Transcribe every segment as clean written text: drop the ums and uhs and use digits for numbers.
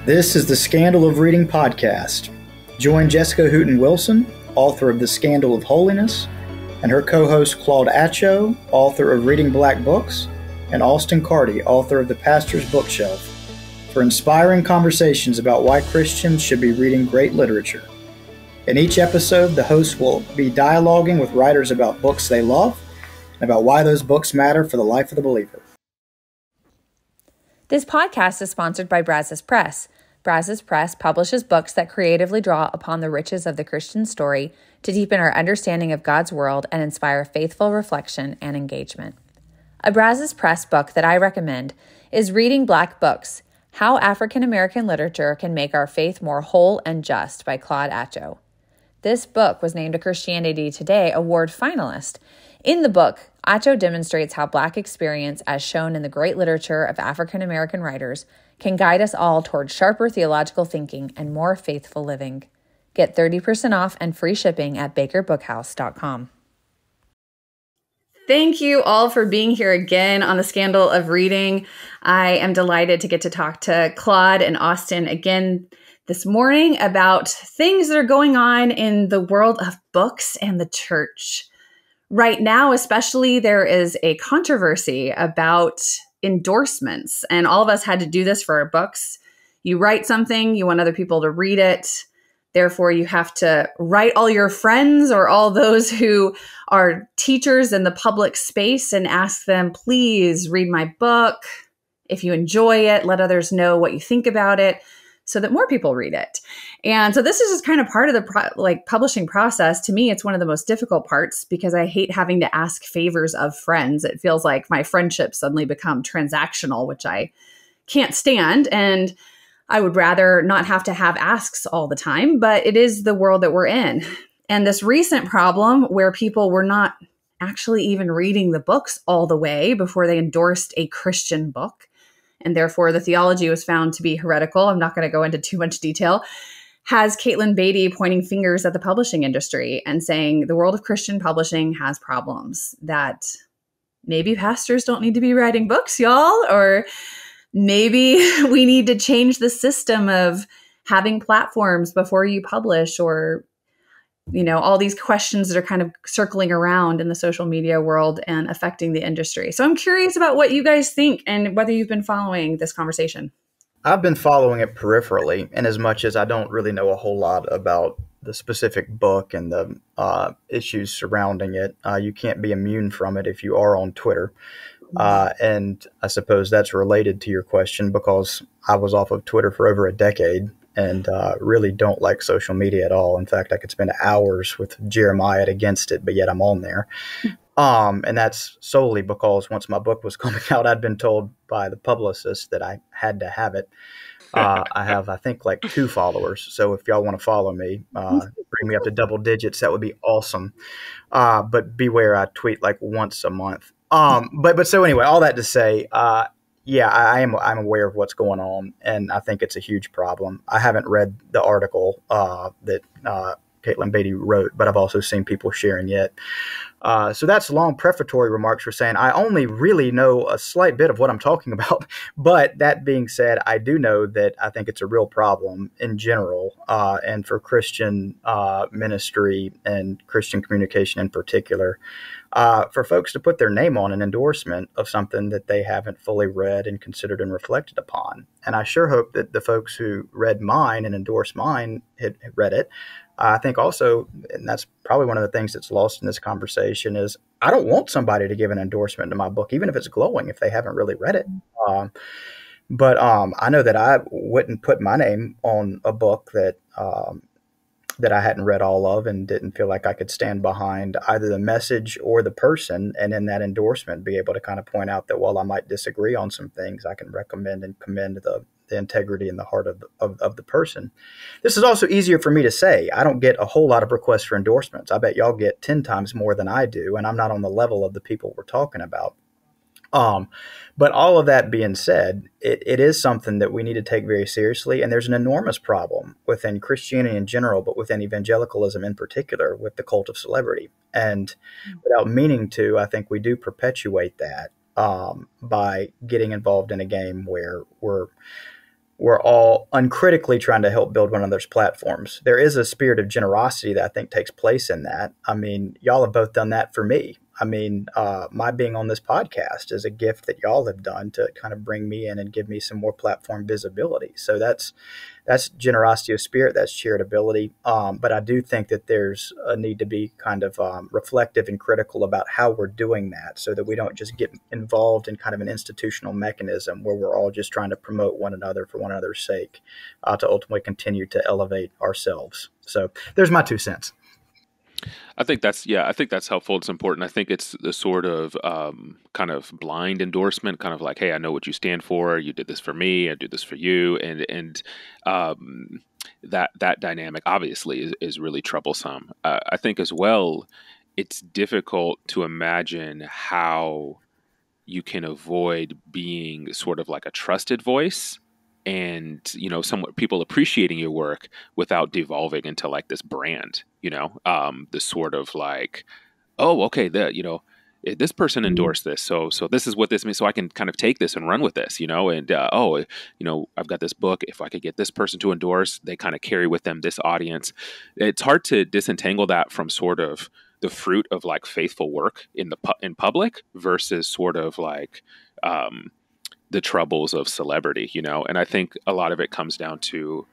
This is the Scandal of Reading podcast. Join Jessica Hooten Wilson, author of The Scandal of Holiness, and her co-host Claude Atcho, author of Reading Black Books, and Austin Carty, author of The Pastor's Bookshelf, for inspiring conversations about why Christians should be reading great literature. In each episode, the hosts will be dialoguing with writers about books they love and about why those books matter for the life of the believer. This podcast is sponsored by Brazos Press. Brazos Press publishes books that creatively draw upon the riches of the Christian story to deepen our understanding of God's world and inspire faithful reflection and engagement. A Brazos Press book that I recommend is Reading Black Books: How African American Literature Can Make Our Faith More Whole and Just by Claude Atcho. This book was named a Christianity Today Award finalist. In the book, Atcho demonstrates how Black experience, as shown in the great literature of African American writers, can guide us all toward sharper theological thinking and more faithful living. Get 30% off and free shipping at bakerbookhouse.com. Thank you all for being here again on the Scandal of Reading. I am delighted to get to talk to Claude and Austin again this morning about things that are going on in the world of books and the church. Right now, especially, there is a controversy about endorsements, and all of us had to do this for our books. You write something, you want other people to read it. Therefore, you have to write all your friends or all those who are teachers in the public space and ask them, please read my book. If you enjoy it, let others know what you think about it, so that more people read it. And so this is just kind of part of the publishing process. To me, it's one of the most difficult parts because I hate having to ask favors of friends. It feels like my friendships suddenly become transactional, which I can't stand. And I would rather not have to have asks all the time, but it is the world that we're in. And this recent problem where people were not actually even reading the books all the way before they endorsed a Christian book, and therefore the theology was found to be heretical. I'm not going to go into too much detail. Has Caitlin Beatty pointing fingers at the publishing industry and saying the world of Christian publishing has problems, that maybe pastors don't need to be writing books, y'all, or maybe we need to change the system of having platforms before you publish, or all these questions that are kind of circling around in the social media world and affecting the industry. So I'm curious about what you guys think and whether you've been following this conversation. I've been following it peripherally, in as much as I don't really know a whole lot about the specific book and the issues surrounding it. You can't be immune from it if you are on Twitter. And I suppose that's related to your question, because I was off of Twitter for over a decade and really don't like social media at all. In fact, I could spend hours with Jeremiah against it, but yet I'm on there. And that's solely because once my book was coming out, I'd been told by the publicist that I had to have it. I have, I think, like 2 followers. So if y'all want to follow me, bring me up to double digits, that would be awesome. But beware, I tweet like once a month. But so anyway, all that to say, yeah, I'm aware of what's going on, and I think it's a huge problem. I haven't read the article that Caitlin Beatty wrote, but I've also seen people sharing it. So that's long prefatory remarks for saying I only really know a slight bit of what I'm talking about. But that being said, I do know that I think it's a real problem in general, and for Christian ministry and Christian communication in particular, for folks to put their name on an endorsement of something that they haven't fully read and considered and reflected upon. And I sure hope that the folks who read mine and endorsed mine had read it. I think also, and that's probably one of the things that's lost in this conversation, is I don't want somebody to give an endorsement to my book, even if it's glowing, if they haven't really read it. But I know that I wouldn't put my name on a book that I hadn't read all of and didn't feel like I could stand behind either the message or the person, and in that endorsement be able to kind of point out that while I might disagree on some things, I can recommend and commend the integrity and the heart of the person. This is also easier for me to say. I don't get a whole lot of requests for endorsements. I bet y'all get 10 times more than I do, and I'm not on the level of the people we're talking about. But all of that being said, it is something that we need to take very seriously. And there's an enormous problem within Christianity in general, but within evangelicalism in particular, with the cult of celebrity. And without meaning to, I think we do perpetuate that by getting involved in a game where we're we're all uncritically trying to help build one another's platforms. There is a spirit of generosity that I think takes place in that. I mean, y'all have both done that for me. I mean, my being on this podcast is a gift that y'all have done to kind of bring me in and give me some more platform visibility. So that's generosity of spirit, that's charitability. But I do think that there's a need to be kind of reflective and critical about how we're doing that, so that we don't just get involved in kind of an institutional mechanism where we're all just trying to promote one another for one another's sake, to ultimately continue to elevate ourselves. So there's my 2 cents. I think that's helpful. It's important. I think it's the sort of kind of blind endorsement, kind of like, hey, I know what you stand for. You did this for me. I do this for you. And that dynamic obviously is really troublesome. I think as well, it's difficult to imagine how you can avoid being sort of like a trusted voice and, some people appreciating your work without devolving into like this brand, this sort of like, oh, okay, this person endorsed this. So this is what this means. So I can kind of take this and run with this, and, I've got this book. If I could get this person to endorse, they kind of carry with them this audience. It's hard to disentangle that from sort of the fruit of like faithful work in public versus sort of like, the troubles of celebrity, and I think a lot of it comes down to,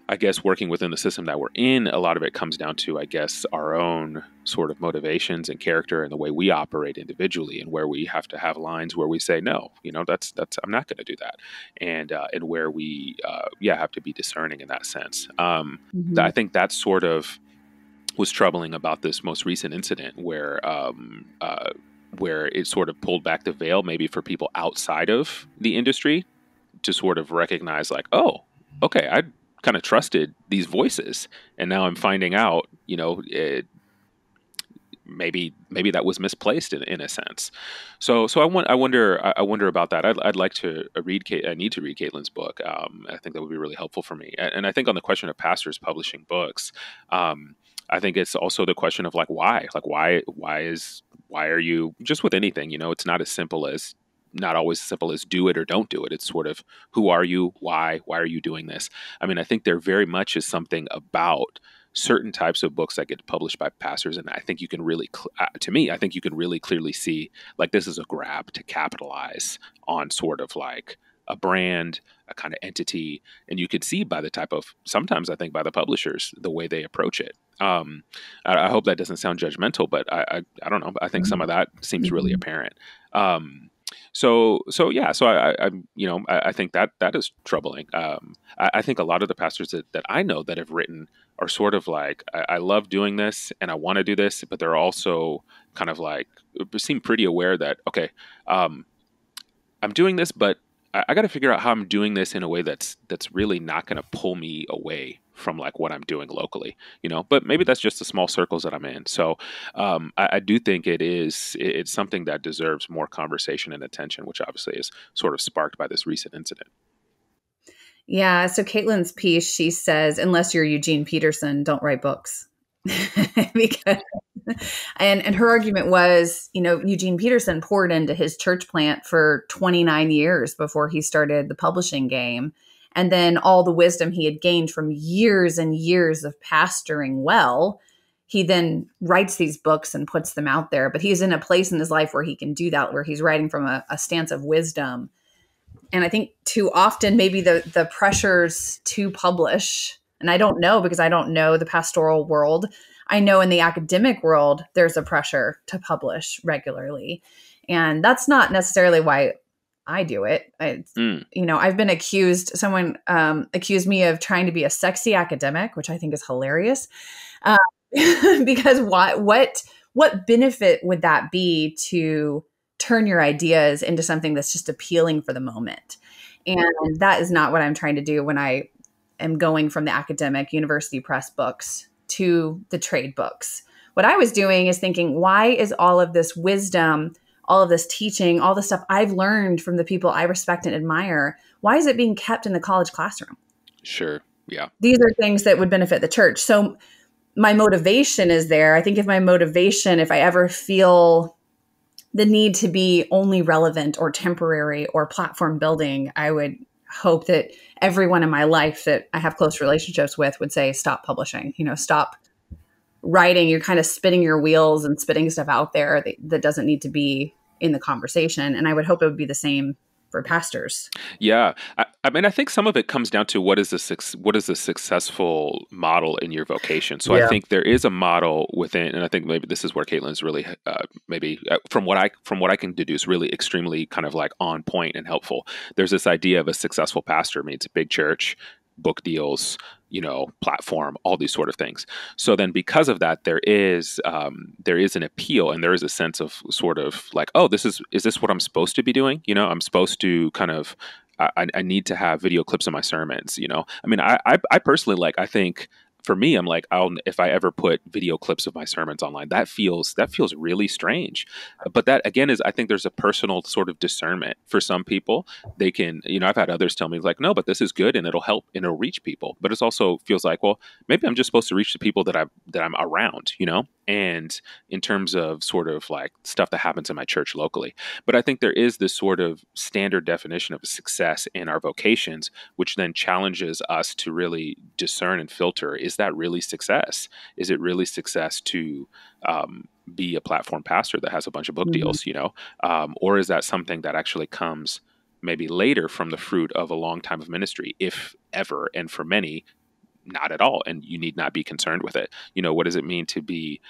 I guess, working within the system that we're in. A lot of it comes down to, I guess, our own sort of motivations and character and the way we operate individually, and where we have to have lines where we say, no, that's, I'm not going to do that. And where we, have to be discerning in that sense. I think that sort of was troubling about this most recent incident where it sort of pulled back the veil maybe for people outside of the industry to sort of recognize like, oh, okay, I kind of trusted these voices. And now I'm finding out, maybe that was misplaced in a sense. So I wonder about that. I'd like to read, I need to read Caitlin's book. I think that would be really helpful for me. And I think on the question of pastors publishing books, I think it's also the question of like, why are you, just with anything, it's not always as simple as do it or don't do it. It's sort of, who are you? Why are you doing this? I mean, I think there very much is something about certain types of books that get published by pastors. And I think you can really, I think you can really clearly see like this is a grab to capitalize on sort of like a brand, a kind of entity. And you could see by the type of, sometimes I think by the publishers, the way they approach it. I hope that doesn't sound judgmental, but I don't know. I think some of that seems really apparent. I think that is troubling. I think a lot of the pastors that I know that have written are sort of like, I love doing this and I want to do this, but they're also kind of like, seem pretty aware that, okay, I'm doing this, but I got to figure out how I'm doing this in a way that's really not going to pull me away from like what I'm doing locally, but maybe that's just the small circles that I'm in. So I do think it's something that deserves more conversation and attention, which obviously is sort of sparked by this recent incident. Yeah. So Caitlin's piece, she says, unless you're Eugene Peterson, don't write books. Because and her argument was, Eugene Peterson poured into his church plant for 29 years before he started the publishing game. And then all the wisdom he had gained from years and years of pastoring well, he then writes these books and puts them out there. But he's in a place in his life where he can do that, where he's writing from a stance of wisdom. And I think too often maybe the pressures to publish, and I don't know because I don't know the pastoral world. I know in the academic world, there's a pressure to publish regularly. And that's not necessarily why I do it. I've been accused, someone accused me of trying to be a sexy academic, which I think is hilarious. Because what benefit would that be to turn your ideas into something that's just appealing for the moment? And that is not what I'm trying to do when I am going from the academic university press books to the trade books. What I was doing is thinking, why is all of this wisdom, all of this teaching, all the stuff I've learned from the people I respect and admire, why is it being kept in the college classroom? Sure. Yeah. These are things that would benefit the church. So my motivation is there. I think if I ever feel the need to be only relevant or temporary or platform building, I would hope that everyone in my life that I have close relationships with would say, stop publishing, stop writing. You're kind of spinning your wheels and spitting stuff out there that doesn't need to be in the conversation. And I would hope it would be the same for pastors. Yeah, I mean, I think some of it comes down to what is a successful model in your vocation. So I think there is a model within, and I think maybe this is where Caitlin's really from what I can deduce, really extremely kind of like on point and helpful. There's this idea of a successful pastor. I mean, it's a big church, book deals, platform, all these sort of things. So then because of that, there is an appeal, and there is a sense of sort of like, oh, is this what I'm supposed to be doing? I'm supposed to kind of, I need to have video clips of my sermons, I mean, I personally, I think, for me, I'm like, if I ever put video clips of my sermons online, that feels really strange. But that again I think there's a personal sort of discernment for some people. They can, I've had others tell me like, no, but this is good and it'll help and it'll reach people. But it also feels like, well, maybe I'm just supposed to reach the people that I'm around, and in terms of sort of like stuff that happens in my church locally. But I think there is this sort of standard definition of success in our vocations, which then challenges us to really discern and filter. Is that really success? Is it really success to be a platform pastor that has a bunch of book deals, or is that something that actually comes maybe later from the fruit of a long time of ministry, if ever, and for many, not at all, and you need not be concerned with it. What does it mean to be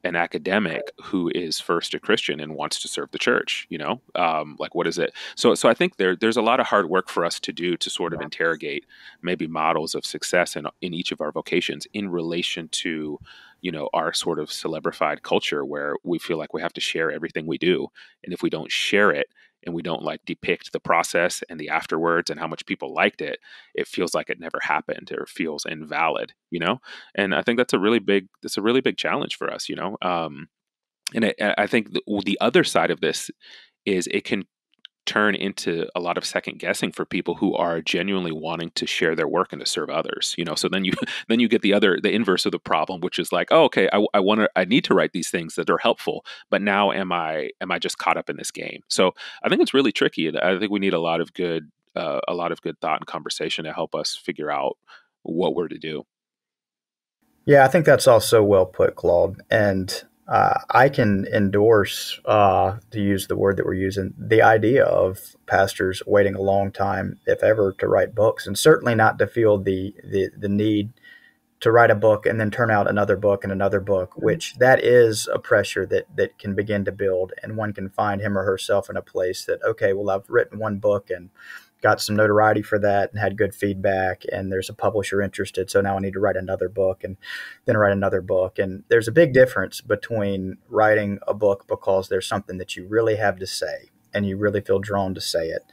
an academic who is first a Christian and wants to serve the church? Like, what is it? So I think there's a lot of hard work for us to do to sort of interrogate maybe models of success in each of our vocations in relation to our sort of celebrified culture, where we feel like we have to share everything we do, and if we don't share it, and we don't like depict the process and the afterwards and how much people liked it, it feels like it never happened, or it feels invalid, And I think that's a really big challenge for us, And I think the other side of this is it can turn into a lot of second guessing for people who are genuinely wanting to share their work and to serve others, so then you get the inverse of the problem, which is like, oh, okay, I need to write these things that are helpful, but now am I just caught up in this game? So I think it's really tricky. I think we need a lot of good thought and conversation to help us figure out what we're to do. Yeah, I think that's also well put, Claude. And I can endorse, to use the word that we're using, the idea of pastors waiting a long time, if ever, to write books, and certainly not to feel the need to write a book and then turn out another book and another book, which that is a pressure that can begin to build, and one can find him or herself in a place that, okay, well, I've written one book and got some notoriety for that and had good feedback, and there's a publisher interested, so now I need to write another book and then write another book. And there's a big difference between writing a book because there's something that you really have to say and you really feel drawn to say it,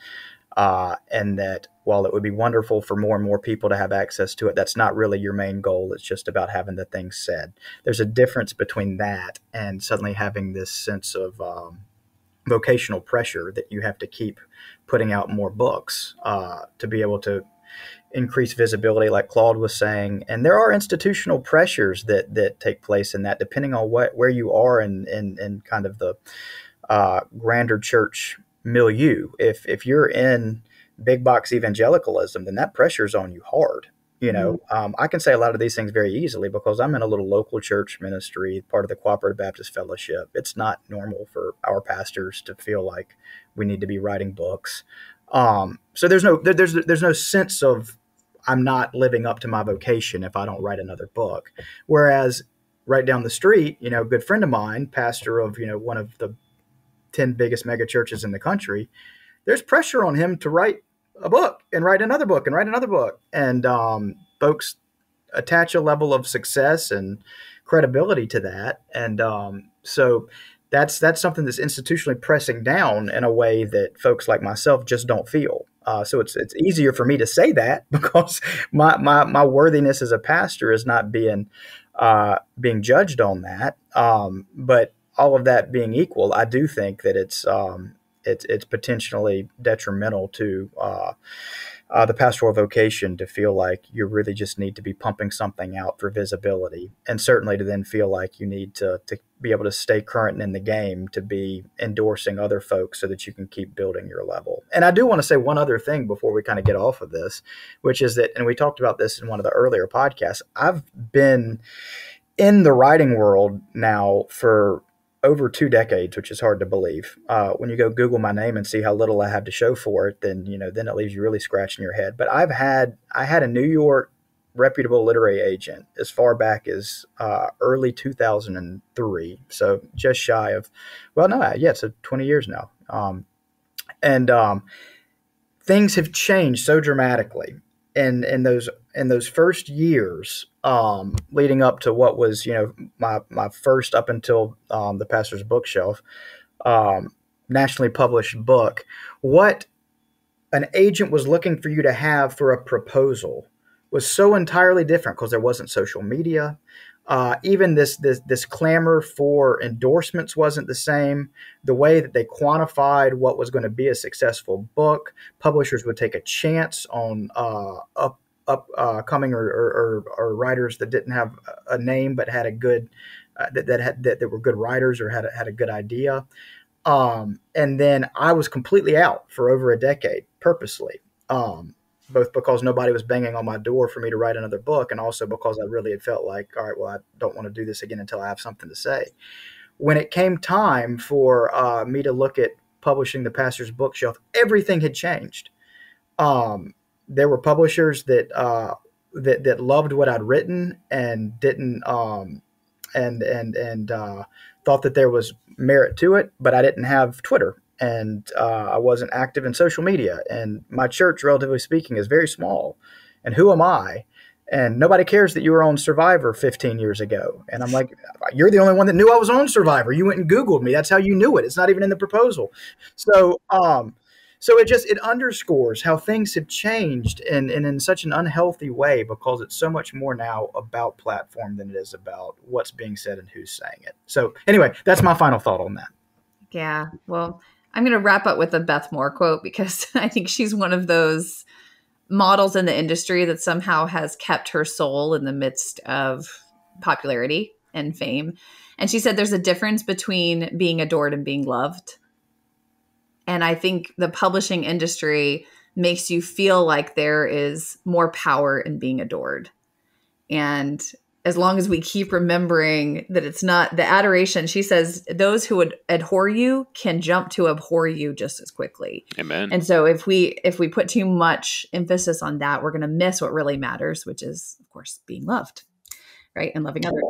and that while it would be wonderful for more and more people to have access to it, that's not really your main goal. It's just about having the thing said. There's a difference between that and suddenly having this sense of vocational pressure that you have to keep putting out more books to be able to increase visibility, like Claude was saying. And there are institutional pressures that take place in that, depending on where you are in kind of the grander church milieu. If you're in big box evangelicalism, then that pressure's on you hard. I can say a lot of these things very easily because I'm in a little local church ministry, part of the Cooperative Baptist Fellowship. It's not normal for our pastors to feel like we need to be writing books. So there's no sense of I'm not living up to my vocation if I don't write another book. Whereas right down the street, a good friend of mine, pastor of one of the 10 biggest mega churches in the country, there's pressure on him to write a book and write another book and write another book. And folks attach a level of success and credibility to that. And so that's something that's institutionally pressing down in a way that folks like myself just don't feel. So it's easier for me to say that because my worthiness as a pastor is not being judged on that. But all of that being equal, I do think that it's potentially detrimental to the pastoral vocation to feel like you really just need to be pumping something out for visibility, and certainly to then feel like you need to be able to stay current and in the game, to be endorsing other folks so that you can keep building your level. And I do want to say one other thing before we kind of get off of this, which is that, and we talked about this in one of the earlier podcasts, I've been in the writing world now for over 2 decades, which is hard to believe. When you go Google my name and see how little I have to show for it, then then it leaves you really scratching your head. But I had a New York reputable literary agent as far back as early 2003, so just shy of, so 20 years now. And things have changed so dramatically in those first years, leading up to what was my first, up until the Pastor's Bookshelf, nationally published book. What an agent was looking for you to have for a proposal was so entirely different, because there wasn't social media. Even this clamor for endorsements wasn't the same. The way that they quantified what was going to be a successful book, publishers would take a chance on upcoming or writers that didn't have a name but had a good that were good writers or had a good idea. And then I was completely out for over a decade, purposely. Both because nobody was banging on my door for me to write another book, and also because I really had felt like, all right, well, I don't want to do this again until I have something to say. When it came time for me to look at publishing the Pastor's Bookshelf, everything had changed. There were publishers that loved what I'd written and didn't thought that there was merit to it, but I didn't have Twitter. And I wasn't active in social media. And my church, relatively speaking, is very small. And who am I? And nobody cares that you were on Survivor 15 years ago. And I'm like, you're the only one that knew I was on Survivor. You went and Googled me. That's how you knew it. It's not even in the proposal. So it underscores how things have changed in such an unhealthy way, because it's so much more now about platform than it is about what's being said and who's saying it. So anyway, that's my final thought on that. Yeah, well, I'm going to wrap up with a Beth Moore quote, because I think she's one of those models in the industry that somehow has kept her soul in the midst of popularity and fame. And she said there's a difference between being adored and being loved. And I think the publishing industry makes you feel like there is more power in being adored. And as long as we keep remembering that it's not the adoration, she says, those who would abhor you can jump to abhor you just as quickly. Amen. And so if we put too much emphasis on that, we're going to miss what really matters, which is, of course, being loved, right? And loving others.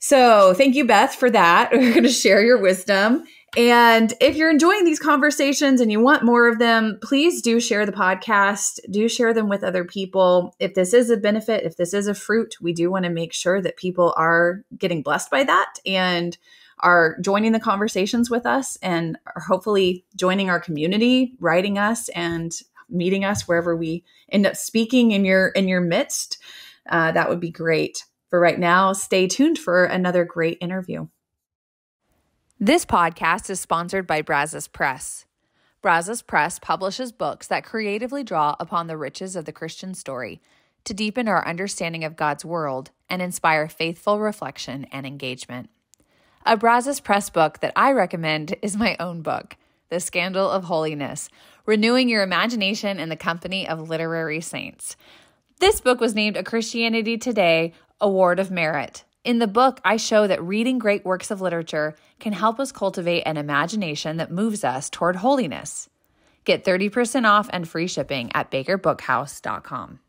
So thank you, Beth, for that. We're going to share your wisdom. And if you're enjoying these conversations and you want more of them, please do share the podcast. Do share them with other people. If this is a benefit, if this is a fruit, we do want to make sure that people are getting blessed by that and are joining the conversations with us, and are hopefully joining our community, writing us and meeting us wherever we end up speaking in your midst. That would be great. For right now, stay tuned for another great interview. This podcast is sponsored by Brazos Press. Brazos Press publishes books that creatively draw upon the riches of the Christian story to deepen our understanding of God's world and inspire faithful reflection and engagement. A Brazos Press book that I recommend is my own book, The Scandal of Holiness, Renewing Your Imagination in the Company of Literary Saints. This book was named a Christianity Today Award of Merit. In the book, I show that reading great works of literature can help us cultivate an imagination that moves us toward holiness. Get 30% off and free shipping at bakerbookhouse.com.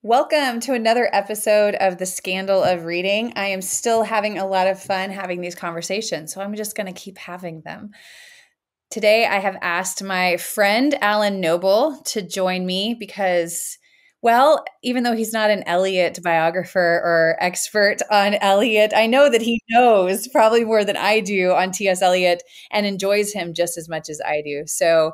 Welcome to another episode of The Scandal of Reading. I am still having a lot of fun having these conversations, so I'm just going to keep having them. Today, I have asked my friend Alan Noble to join me because, well, even though he's not an Eliot biographer or expert on Eliot, I know that he knows probably more than I do on T.S. Eliot and enjoys him just as much as I do. So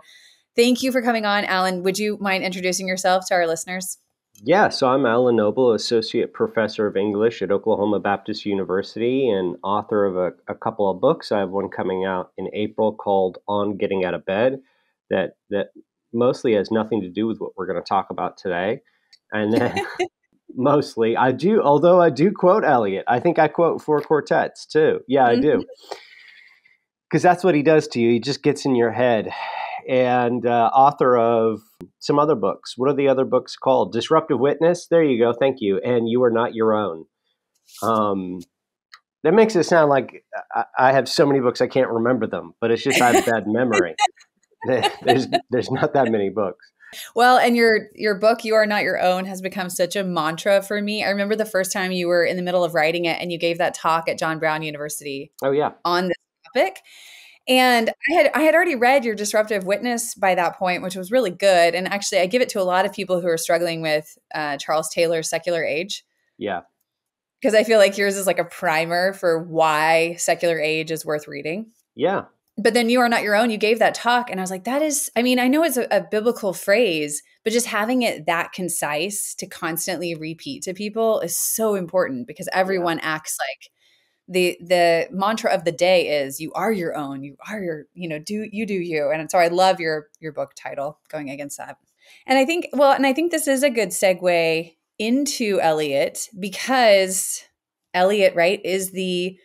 thank you for coming on, Alan. Would you mind introducing yourself to our listeners? Yeah, so I'm Alan Noble, Associate Professor of English at Oklahoma Baptist University and author of a couple of books. I have one coming out in April called On Getting Out of Bed that mostly has nothing to do with what we're going to talk about today. And then mostly although I do quote Eliot. I think I quote Four Quartets too. Yeah, I do. Because that's what he does to you. He just gets in your head. And author of some other books. What are the other books called? Disruptive Witness. There you go. Thank you. And You Are Not Your Own. That makes it sound like I have so many books I can't remember them, but it's just I have bad memory. There's not that many books. Well, and your book, You Are Not Your Own, has become such a mantra for me. I remember the first time you were in the middle of writing it and you gave that talk at John Brown University. Oh, yeah. On this topic. And I had already read your Disruptive Witness by that point, which was really good. And actually, I give it to a lot of people who are struggling with Charles Taylor's Secular Age. Yeah. Because I feel like yours is like a primer for why Secular Age is worth reading. Yeah. But then You Are Not Your Own, you gave that talk. And I was like, that is, I mean, I know it's a biblical phrase, but just having it that concise to constantly repeat to people is so important because everyone acts like the mantra of the day is you are your own, you are your, do you. And so I love your book title going against that. And I think this is a good segue into Eliot because Eliot, right, is the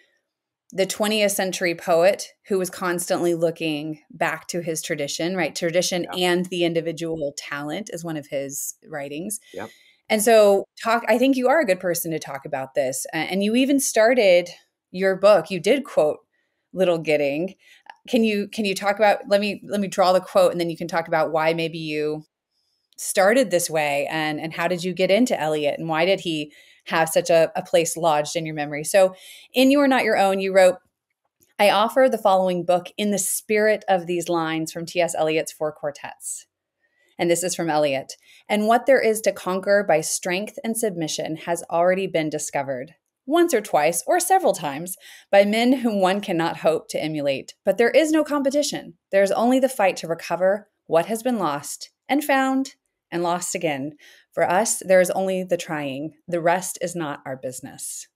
20th century poet who was constantly looking back to his tradition, right? Tradition and the individual talent is one of his writings. Yep. And so I think you are a good person to talk about this. And you even started your book, you did quote Little Gidding. Can you talk about, let me draw the quote and then you can talk about why maybe you started this way and how did you get into Eliot and why did he have such a place lodged in your memory? So in You Are Not Your Own, you wrote, I offer the following book in the spirit of these lines from T.S. Eliot's Four Quartets. And this is from Eliot. And what there is to conquer by strength and submission has already been discovered. Once or twice, or several times, by men whom one cannot hope to emulate. But there is no competition. There is only the fight to recover what has been lost and found and lost again. For us, there is only the trying. The rest is not our business.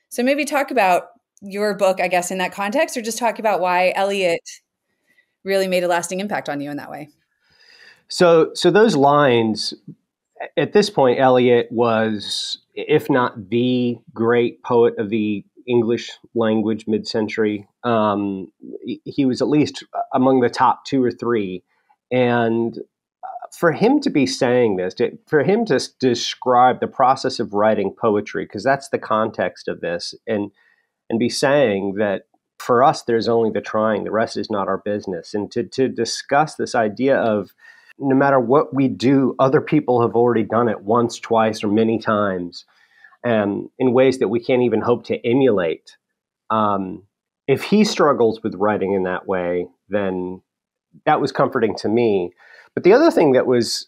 So maybe talk about your book, I guess, in that context, or just talk about why Eliot really made a lasting impact on you in that way. So those lines, at this point, Eliot was, if not the great poet of the English language mid-century, he was at least among the top two or three. And for him to be saying this, for him to describe the process of writing poetry, because that's the context of this, and be saying that for us, there's only the trying, the rest is not our business. And to discuss this idea of no matter what we do, other people have already done it once, twice, or many times, in ways that we can't even hope to emulate. If he struggles with writing in that way, then that was comforting to me. But the other thing that was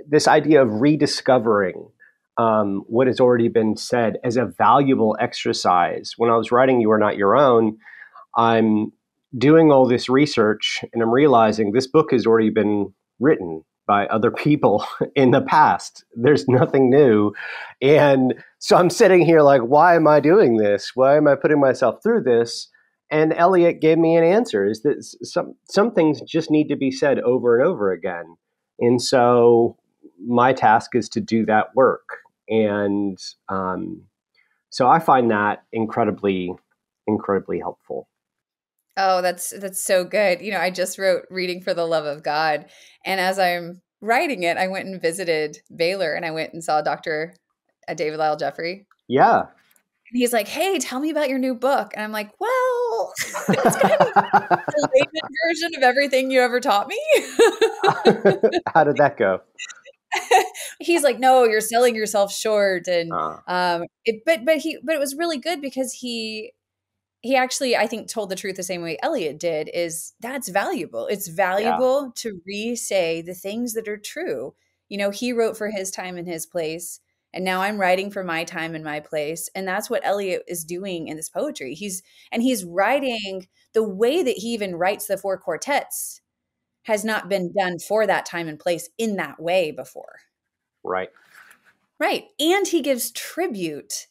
this idea of rediscovering what has already been said as a valuable exercise. When I was writing You Are Not Your Own, I'm doing all this research and I'm realizing this book has already been written by other people in the past. There's nothing new. And so I'm sitting here like, why am I doing this? Why am I putting myself through this? And Eliot gave me an answer, is that some things just need to be said over and over again. And so my task is to do that work. And so I find that incredibly, incredibly helpful. Oh, that's so good. I just wrote Reading for the Love of God. And as I'm writing it, I went and visited Baylor and I went and saw Dr. David Lyle Jeffrey. Yeah. And he's like, hey, tell me about your new book. And I'm like, well, it's kind of the layman version of everything you ever taught me. How did that go? He's like, no, you're selling yourself short. And but it was really good because he actually, I think, told the truth the same way Eliot did, is that's valuable. It's valuable to re-say the things that are true. He wrote for his time and his place, and now I'm writing for my time and my place. And that's what Eliot is doing in this poetry. He's writing the way that he even writes the Four Quartets has not been done for that time and place in that way before. Right. Right. And he gives tribute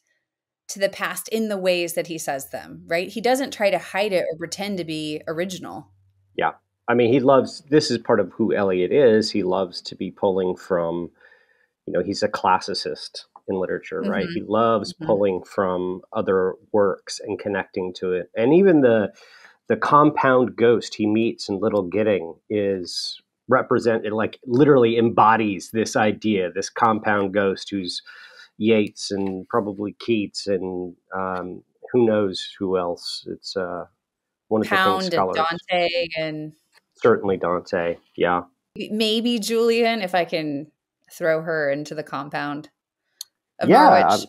to the past in the ways that he says them, right? He doesn't try to hide it or pretend to be original. Yeah. I mean, this is part of who Eliot is. He loves to be pulling from, he's a classicist in literature, right? Mm-hmm. He loves Mm-hmm. pulling from other works and connecting to it. And even the compound ghost he meets in Little Gidding is represented, like literally embodies this idea, this compound ghost who's Yeats and probably Keats and who knows who else. It's one of the things Pound and scholars, Dante and certainly Dante. Yeah. maybe Julian, if I can throw her into the compound of Yeah. Norwich.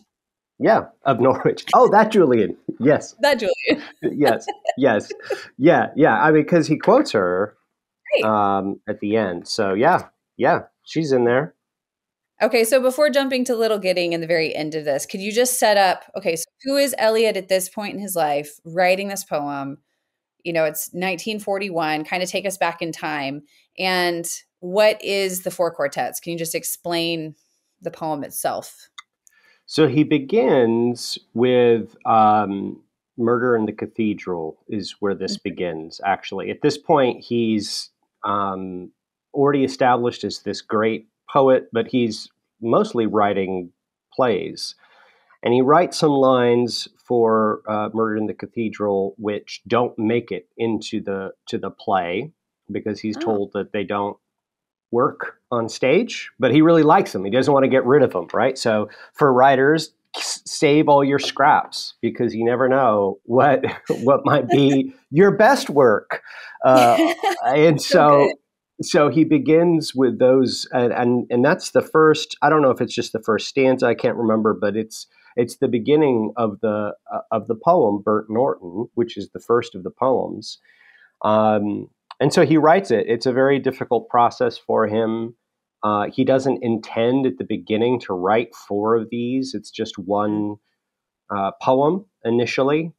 Yeah. Of Norwich. Oh, that Julian. Yes. That Julian. Yes. Yes. Yeah. Yeah. I mean, because he quotes her Right. at the end. So yeah. Yeah. She's in there. Okay, so before jumping to Little Gidding in the very end of this, could you just set up, okay, so who is Eliot at this point in his life writing this poem? It's 1941, kind of take us back in time. And what is the Four Quartets? Can you just explain the poem itself? So he begins with Murder in the Cathedral is where this begins, actually. At this point, he's already established as this great poet, but he's mostly writing plays. And he writes some lines for Murder in the Cathedral which don't make it into the play because he's told that they don't work on stage, but he really likes them. He doesn't want to get rid of them, right? So for writers, save all your scraps because you never know what might be your best work. And so he begins with those, and that's the first. I don't know if it's just the first stanza. I can't remember, but it's the beginning of the poem Burnt Norton, which is the first of the poems. And so he writes it. It's a very difficult process for him. He doesn't intend at the beginning to write 4 of these. It's just one poem initially.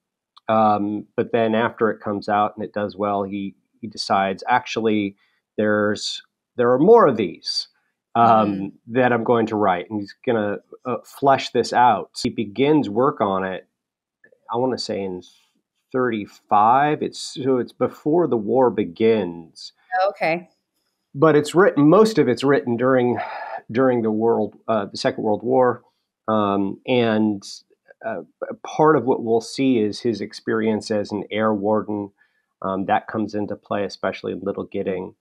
But then after it comes out and it does well, he decides, actually, there are more of these that I'm going to write. And he's going to flesh this out. He begins work on it, I want to say in 35. It's before the war begins. Okay. But it's written. Most of it's written during the Second World War, and part of what we'll see is his experience as an air warden. That comes into play, especially in Little Gidding.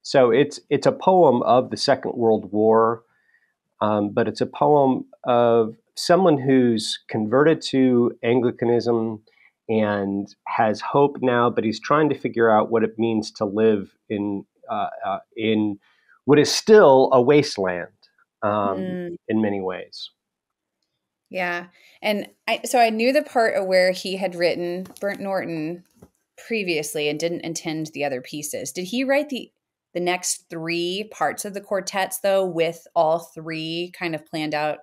So it's a poem of the Second World War, but it's a poem of someone who's converted to Anglicanism and has hope now, but he's trying to figure out what it means to live in what is still a wasteland in many ways. Yeah. And I knew the part where he had written Burnt Norton previously and didn't intend the other pieces. Did he write the next 3 parts of the quartets, though, with all 3 kind of planned out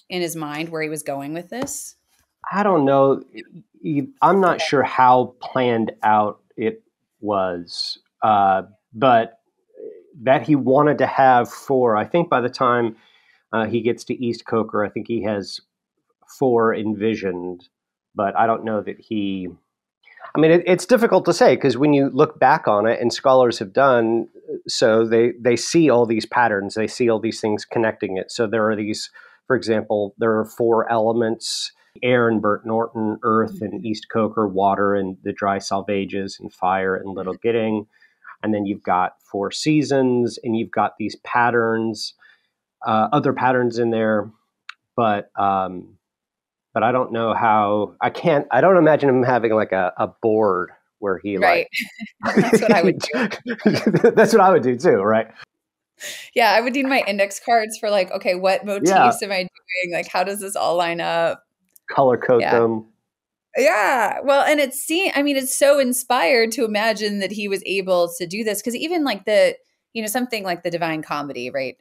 in his mind where he was going with this? I don't know. I'm not sure how planned out it was, but that he wanted to have 4. I think by the time he gets to East Coker, I think he has 4 envisioned, but I don't know that he... I mean, it's difficult to say because when you look back on it, and scholars have done so, they see all these patterns, they see all these things connecting it. So there are these, for example, there are 4 elements: air in Burnt Norton, earth in East Coker, water in the Dry Salvages, and fire in Little Gidding. And then you've got 4 seasons, and you've got these patterns, other patterns in there, but I don't know how. I don't imagine him having like a board where he right. That's what I would do. That's what I would do too, right? Yeah, I would need my index cards for like, okay, what motifs am I doing? Like, how does this all line up? Color code them. Yeah. Well, and it's so inspired to imagine that he was able to do this. Because even like something like the Divine Comedy, right?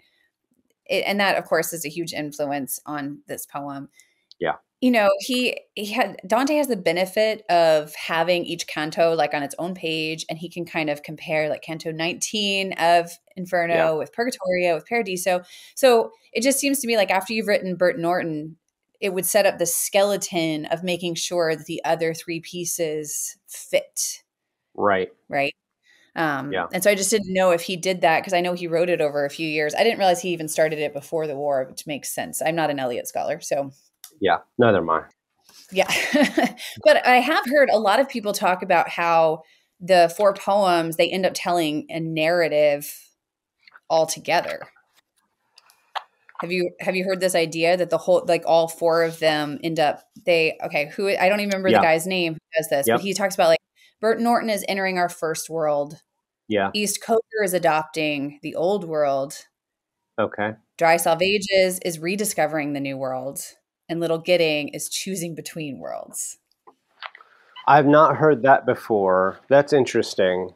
And that, of course, is a huge influence on this poem. Yeah. Dante has the benefit of having each canto like on its own page, and he can kind of compare like canto 19 of Inferno with Purgatorio, with Paradiso. So it just seems to me like after you've written Burnt Norton, it would set up the skeleton of making sure that the other 3 pieces fit Right. right? Yeah. And so I just didn't know if he did that because I know he wrote it over a few years. I didn't realize he even started it before the war, which makes sense. I'm not an Eliot scholar, so Yeah. Neither am I. yeah. But I have heard a lot of people talk about how the four poems, they end up telling a narrative altogether. Have you heard this idea that the whole, like all four of them end up, who, I don't even remember the Yeah. guy's name who does this, but Yep. he talks about like Bert Norton is entering our first world. Yeah. East Coker is adopting the old world. Okay. Dry Salvages is rediscovering the new world. And Little Gidding is choosing between worlds. I've not heard that before. That's interesting.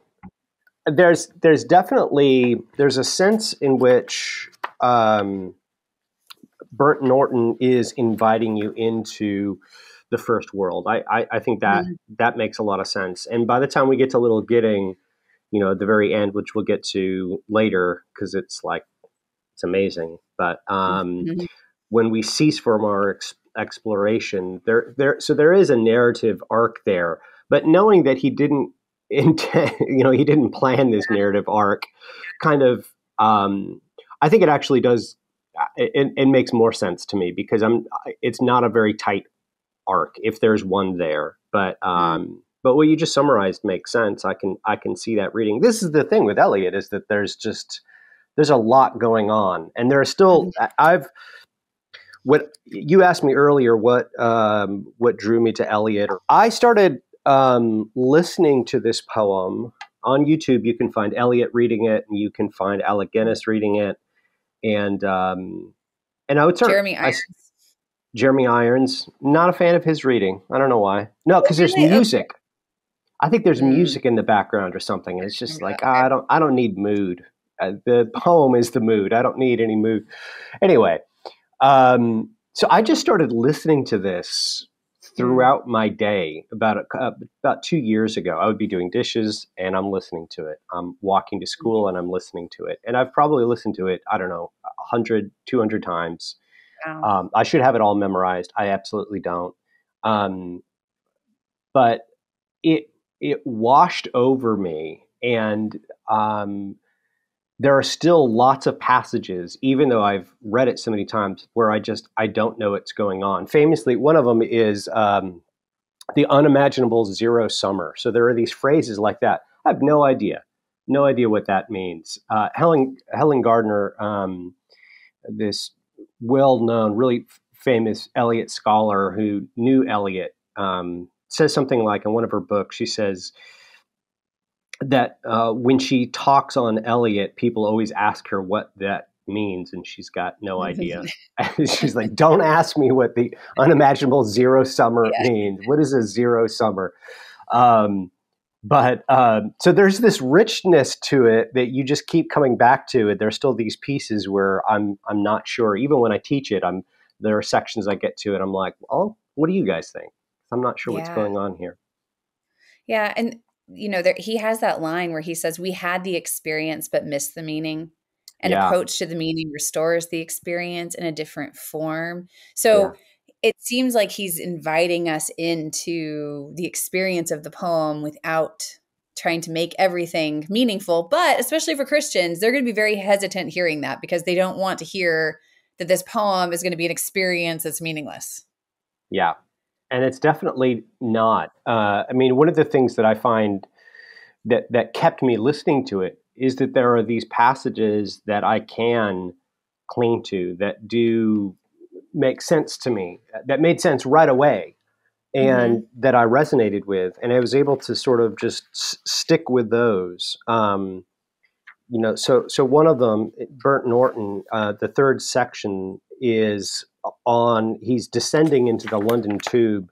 There's definitely there's a sense in which Burnt Norton is inviting you into the first world. I think that that makes a lot of sense. And by the time we get to Little Gidding, you know, at the very end, which we'll get to later, because it's amazing. But when we cease from our exploration, there is a narrative arc there. But knowing that he didn't intend, he didn't plan this narrative arc, kind of, I think it actually does. It makes more sense to me because it's not a very tight arc if there's one there, but what you just summarized makes sense. I can see that reading. This is the thing with Eliot, is that there's a lot going on, and there are still what you asked me earlier, what drew me to Eliot. I started listening to this poem on YouTube. You can find Eliot reading it, and you can find Alec Guinness reading it. And I would start Jeremy Irons. Not a fan of his reading. I don't know why. No, because there's music. I think there's music in the background or something. And it's just I don't need mood. The poem is the mood. I don't need any mood. Anyway, so I just started listening to this throughout my day. About 2 years ago, I would be doing dishes and I'm listening to it. I'm walking to school and I'm listening to it. And I've probably listened to it, I don't know, 100, 200 times. Wow. I should have it all memorized. I absolutely don't. But it washed over me, and there are still lots of passages, even though I've read it so many times, where I don't know what's going on. Famously, one of them is the unimaginable zero summer. So there are these phrases like that. I have no idea what that means. Helen Gardner, this well-known, really famous Eliot scholar who knew Eliot, says something like, in one of her books, she says that when she talks on Eliot, people always ask her what that means, and she's got no idea. She's like, don't ask me what the unimaginable zero summer means. What is a zero summer? But so there's this richness to it that you just keep coming back to. There's still these pieces where I'm not sure. Even when I teach it, there are sections I get to and I'm like, oh, what do you guys think? I'm not sure what's going on here. Yeah, and he has that line where he says, "We had the experience but missed the meaning." An approach to the meaning restores the experience in a different form. So it seems like he's inviting us into the experience of the poem without trying to make everything meaningful. But especially for Christians, they're going to be very hesitant hearing that because they don't want to hear that this poem is going to be an experience that's meaningless. Yeah. And it's definitely not. I mean, one of the things that I find that kept me listening to it is that there are these passages that I can cling to that do make sense to me, that made sense right away, and that I resonated with. And I was able to sort of just stick with those. So one of them, Burnt Norton, the third section is he's descending into the London Tube,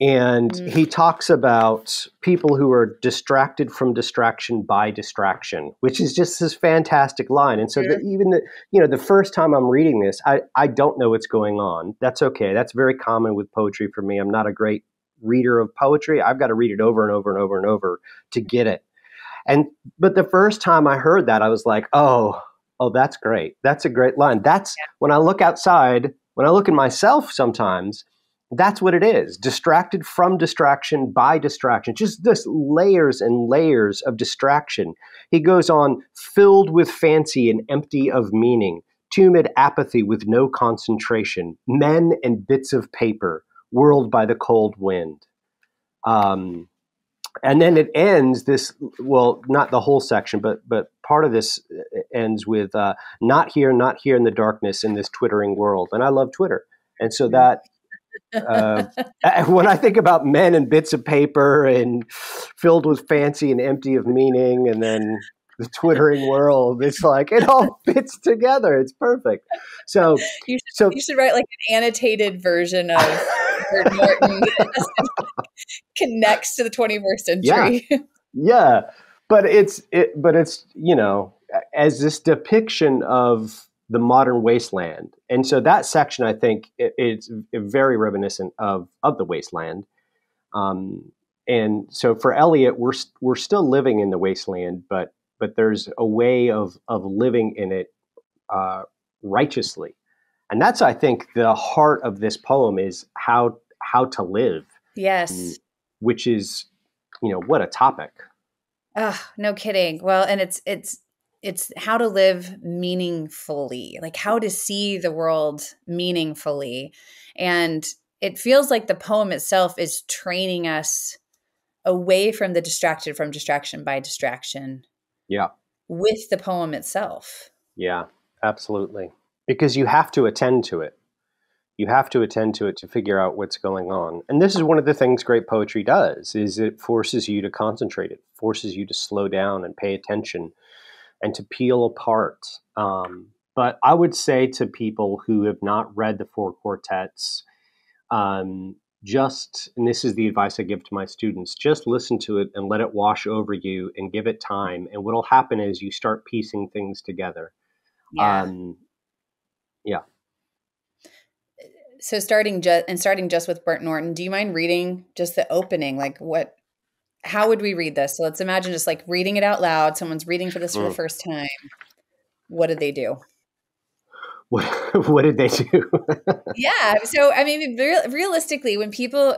and he talks about people who are distracted from distraction by distraction, which is just this fantastic line. And so the first time I'm reading this, I don't know what's going on. That's okay. That's very common with poetry for me. I'm not a great reader of poetry. I've got to read it over and over and over and over to get it. But the first time I heard that, I was like, oh, that's great. That's a great line. That's when I look outside, when I look at myself sometimes, That's what it is. Distracted from distraction by distraction. Just this layers and layers of distraction. He goes on, filled with fancy and empty of meaning, tumid apathy with no concentration, men and bits of paper, whirled by the cold wind. And then it ends this, well, not the whole section, but part of this ends with not here in the darkness in this twittering world. And I love Twitter. And so that, when I think about men and bits of paper and filled with fancy and empty of meaning, and then the twittering world, it's like it all fits together. It's perfect. So you should write like an annotated version of Bert Norton connects to the 21st century. Yeah. But it's as this depiction of the modern wasteland. And so that section, I think, it's very reminiscent of the wasteland. And so for Eliot, we're still living in the wasteland, but there's a way of living in it righteously. And that's, I think, the heart of this poem is how to live. Yes. Which is, what a topic. No kidding. Well, and it's how to live meaningfully, like how to see the world meaningfully. And it feels like the poem itself is training us away from the distracted from distraction by distraction. Yeah. With the poem itself. Yeah, absolutely. Because you have to attend to it. You have to attend to it to figure out what's going on. And this is one of the things great poetry does, is it forces you to concentrate. It forces you to slow down and pay attention and to peel apart. But I would say to people who have not read the four quartets, and this is the advice I give to my students, just listen to it and let it wash over you and give it time. And what'll happen is you start piecing things together. Yeah. Yeah. So starting just with Bert Norton, do you mind reading just the opening? Like how would we read this? So let's imagine just like reading it out loud. Someone's reading for this for the first time. What did they do? What did they do? Yeah. So, I mean, realistically, when people,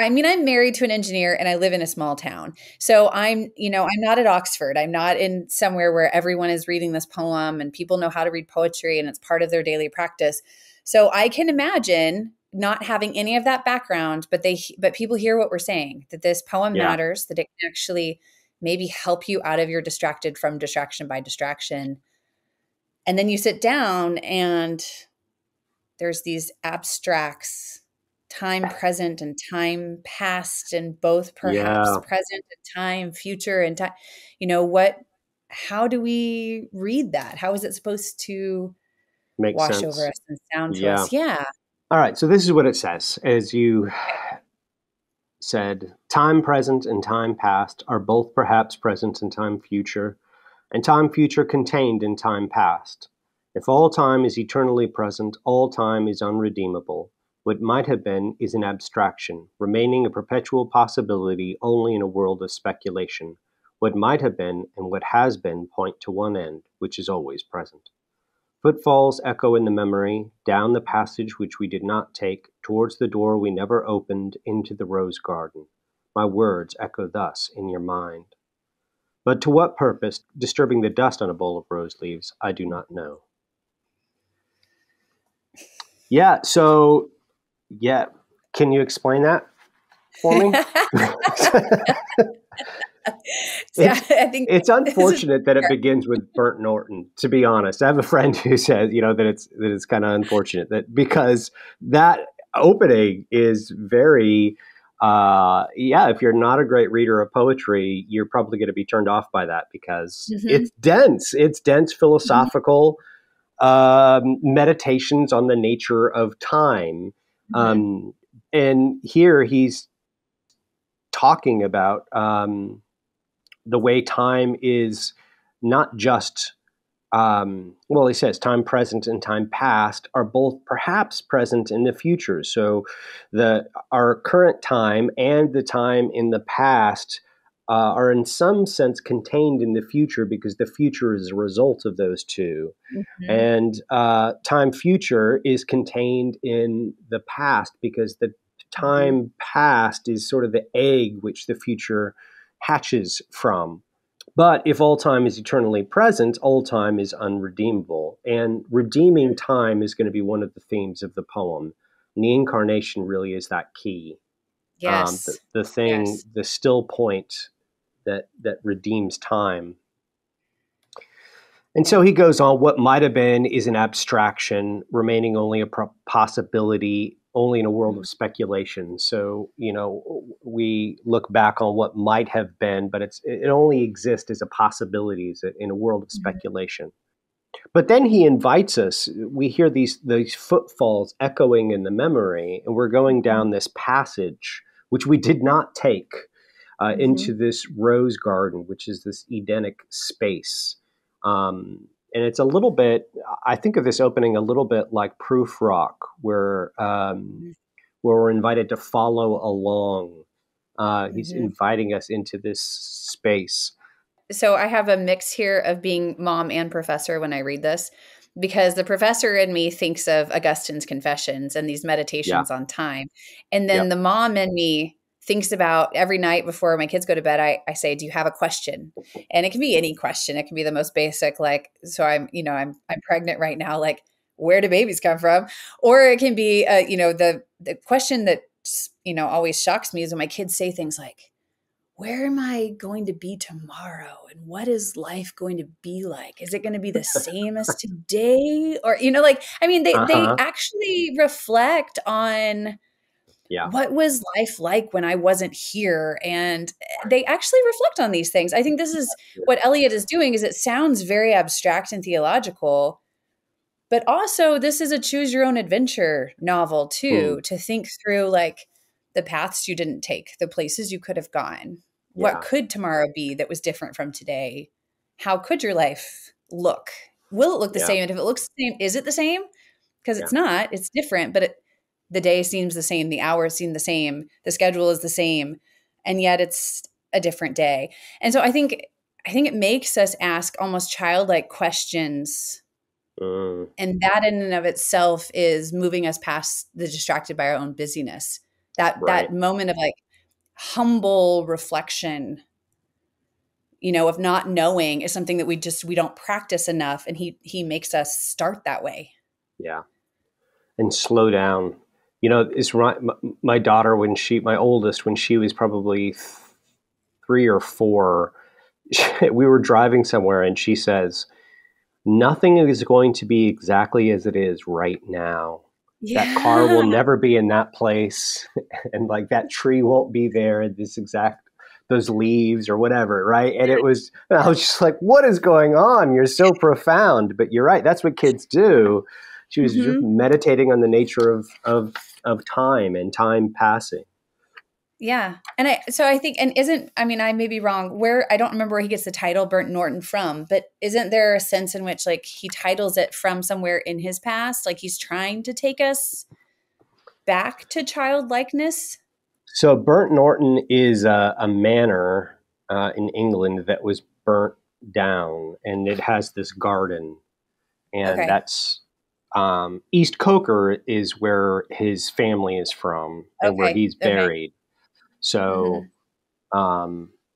I'm married to an engineer and I live in a small town. So I'm not at Oxford. I'm not in somewhere where everyone is reading this poem and people know how to read poetry and it's part of their daily practice. So I can imagine not having any of that background, but people hear what we're saying, that this poem matters, that it can actually maybe help you out of your distracted from distraction by distraction. And then you sit down and there's these abstracts, time present and time past, and both perhaps present and time, future and time. How do we read that? How is it supposed to wash sense over us and sound to us? Yeah. All right. So this is what it says. As you said, time present and time past are both perhaps present in time future, and time future contained in time past. If all time is eternally present, all time is unredeemable. What might have been is an abstraction, remaining a perpetual possibility only in a world of speculation. What might have been and what has been point to one end, which is always present. Footfalls echo in the memory, down the passage which we did not take, towards the door we never opened, into the rose garden. My words echo thus in your mind. But to what purpose, disturbing the dust on a bowl of rose leaves, I do not know. Yeah, so, can you explain that for me? I think it's unfortunate that it begins with Bert Norton, to be honest. I have a friend who says, that it's kind of unfortunate that because that opening is very, if you're not a great reader of poetry, you're probably going to be turned off by that because it's dense, philosophical, meditations on the nature of time. And here he's talking about the way time is not just, he says time present and time past are both perhaps present in the future. So our current time and the time in the past are in some sense contained in the future because the future is a result of those two. Mm-hmm. And time future is contained in the past because the time past is sort of the egg which the future hatches from. But if all time is eternally present, all time is unredeemable. And redeeming time is going to be one of the themes of the poem. And the incarnation really is that key. Yes. The thing, Yes. the still point that redeems time. And so he goes on, what might have been is an abstraction, remaining only a possibility, only in a world of speculation. So, we look back on what might have been, but it only exists as a possibility in a world of speculation. But then he invites us, we hear these footfalls echoing in the memory, and we're going down this passage, which we did not take into this rose garden, which is this Edenic space. And it's a little bit, I think of this opening a little bit like Proof Rock, where we're invited to follow along. He's inviting us into this space. So I have a mix here of being mom and professor when I read this, because the professor in me thinks of Augustine's Confessions and these meditations on time. And then the mom in me thinks about every night before my kids go to bed, I say, do you have a question? And it can be any question. It can be the most basic, like, so I'm pregnant right now. Like, where do babies come from? Or it can be, the question that, always shocks me is when my kids say things like, where am I going to be tomorrow? And what is life going to be like? Is it going to be the same as today? Or, they actually reflect on what was life like when I wasn't here? And they actually reflect on these things. I think this is what Eliot is doing. Is it sounds very abstract and theological, but also this is a choose your own adventure novel too, to think through like the paths you didn't take, the places you could have gone. What could tomorrow be that was different from today? How could your life look? Will it look the same? And if it looks the same, is it the same? Because it's not, it's different, but the day seems the same. The hours seem the same. The schedule is the same. And yet it's a different day. And so I think it makes us ask almost childlike questions. And that in and of itself is moving us past the distracted by our own busyness. That moment of like humble reflection, of not knowing is something that we don't practice enough. And he makes us start that way. Yeah. And slow down. It's right. My daughter, my oldest, when she was probably 3 or 4, we were driving somewhere and she says, nothing is going to be exactly as it is right now. Yeah. That car will never be in that place. And like that tree won't be there at those leaves or whatever. Right. And I was just like, what is going on? You're so profound, but you're right. That's what kids do. She was just meditating on the nature of time and time passing. Yeah. And I think, I may be wrong, I don't remember where he gets the title Burnt Norton from, but isn't there a sense in which like he titles it from somewhere in his past? Like he's trying to take us back to childlikeness? So Burnt Norton is a manor in England that was burnt down, and it has this garden. And that's... East Coker is where his family is from and where he's buried. So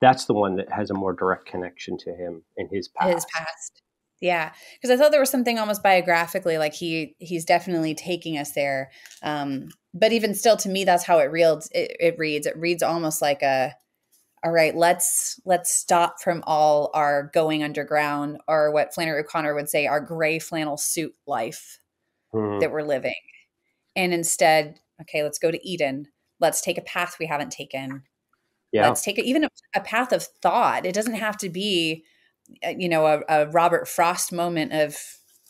that's the one that has a more direct connection to him in his past. Yeah. Because I thought there was something almost biographically, like he's definitely taking us there. But even still, to me, that's how it reads. It reads almost like all right, let's stop from all our going underground, or what Flannery O'Connor would say, our gray flannel suit life that we're living. And instead, okay, let's go to Eden. Let's take a path we haven't taken. Yeah. Let's take even a path of thought. It doesn't have to be, a Robert Frost moment of,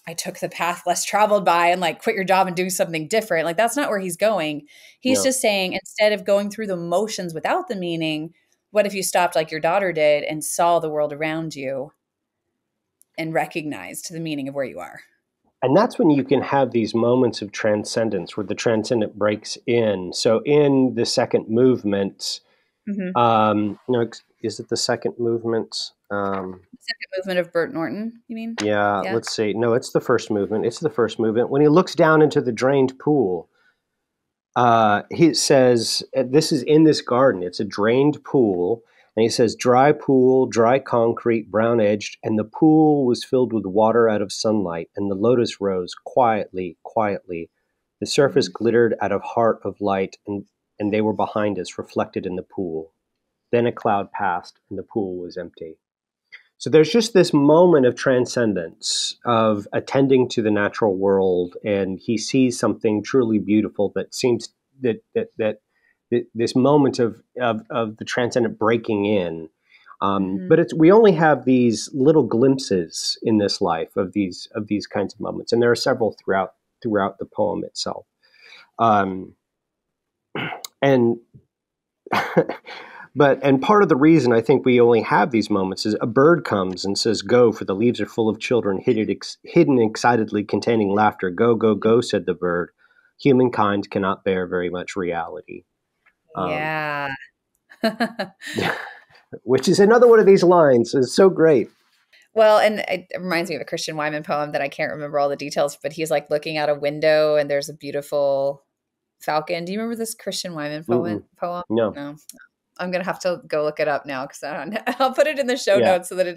I took the path less traveled by and like quit your job and do something different. Like that's not where he's going. He's just saying, instead of going through the motions without the meaning, what if you stopped like your daughter did and saw the world around you and recognized the meaning of where you are? And that's when you can have these moments of transcendence where the transcendent breaks in. So in the second movement, Mm-hmm. Is it the second movement? Second movement of Bert Norton, you mean? Yeah, Yeah. let's see. No, it's the first movement. It's the first movement. When he looks down into the drained pool, he says, this is in this garden. It's a drained pool. And he says, dry pool, dry concrete, brown edged, and the pool was filled with water out of sunlight, and the lotus rose quietly, quietly. The surface glittered out of heart of light, and they were behind us, reflected in the pool. Then a cloud passed, and the pool was empty. So there's just this moment of transcendence, of attending to the natural world, and he sees something truly beautiful that seems that this moment of the transcendent breaking in. But we only have these little glimpses in this life of these kinds of moments, and there are several throughout the poem itself. And and part of the reason I think we only have these moments is a bird comes and says, "Go, for the leaves are full of children, hidden excitedly containing laughter. Go, go, go," said the bird. Humankind cannot bear very much reality. Yeah. Which is another one of these lines. It's so great. Well, and it reminds me of a Christian Wyman poem that I can't remember all the details, but he's like looking out a window and there's a beautiful falcon. Do you remember this Christian Wyman poem? No. I'm going to have to go look it up now because I'll put it in the show notes so that it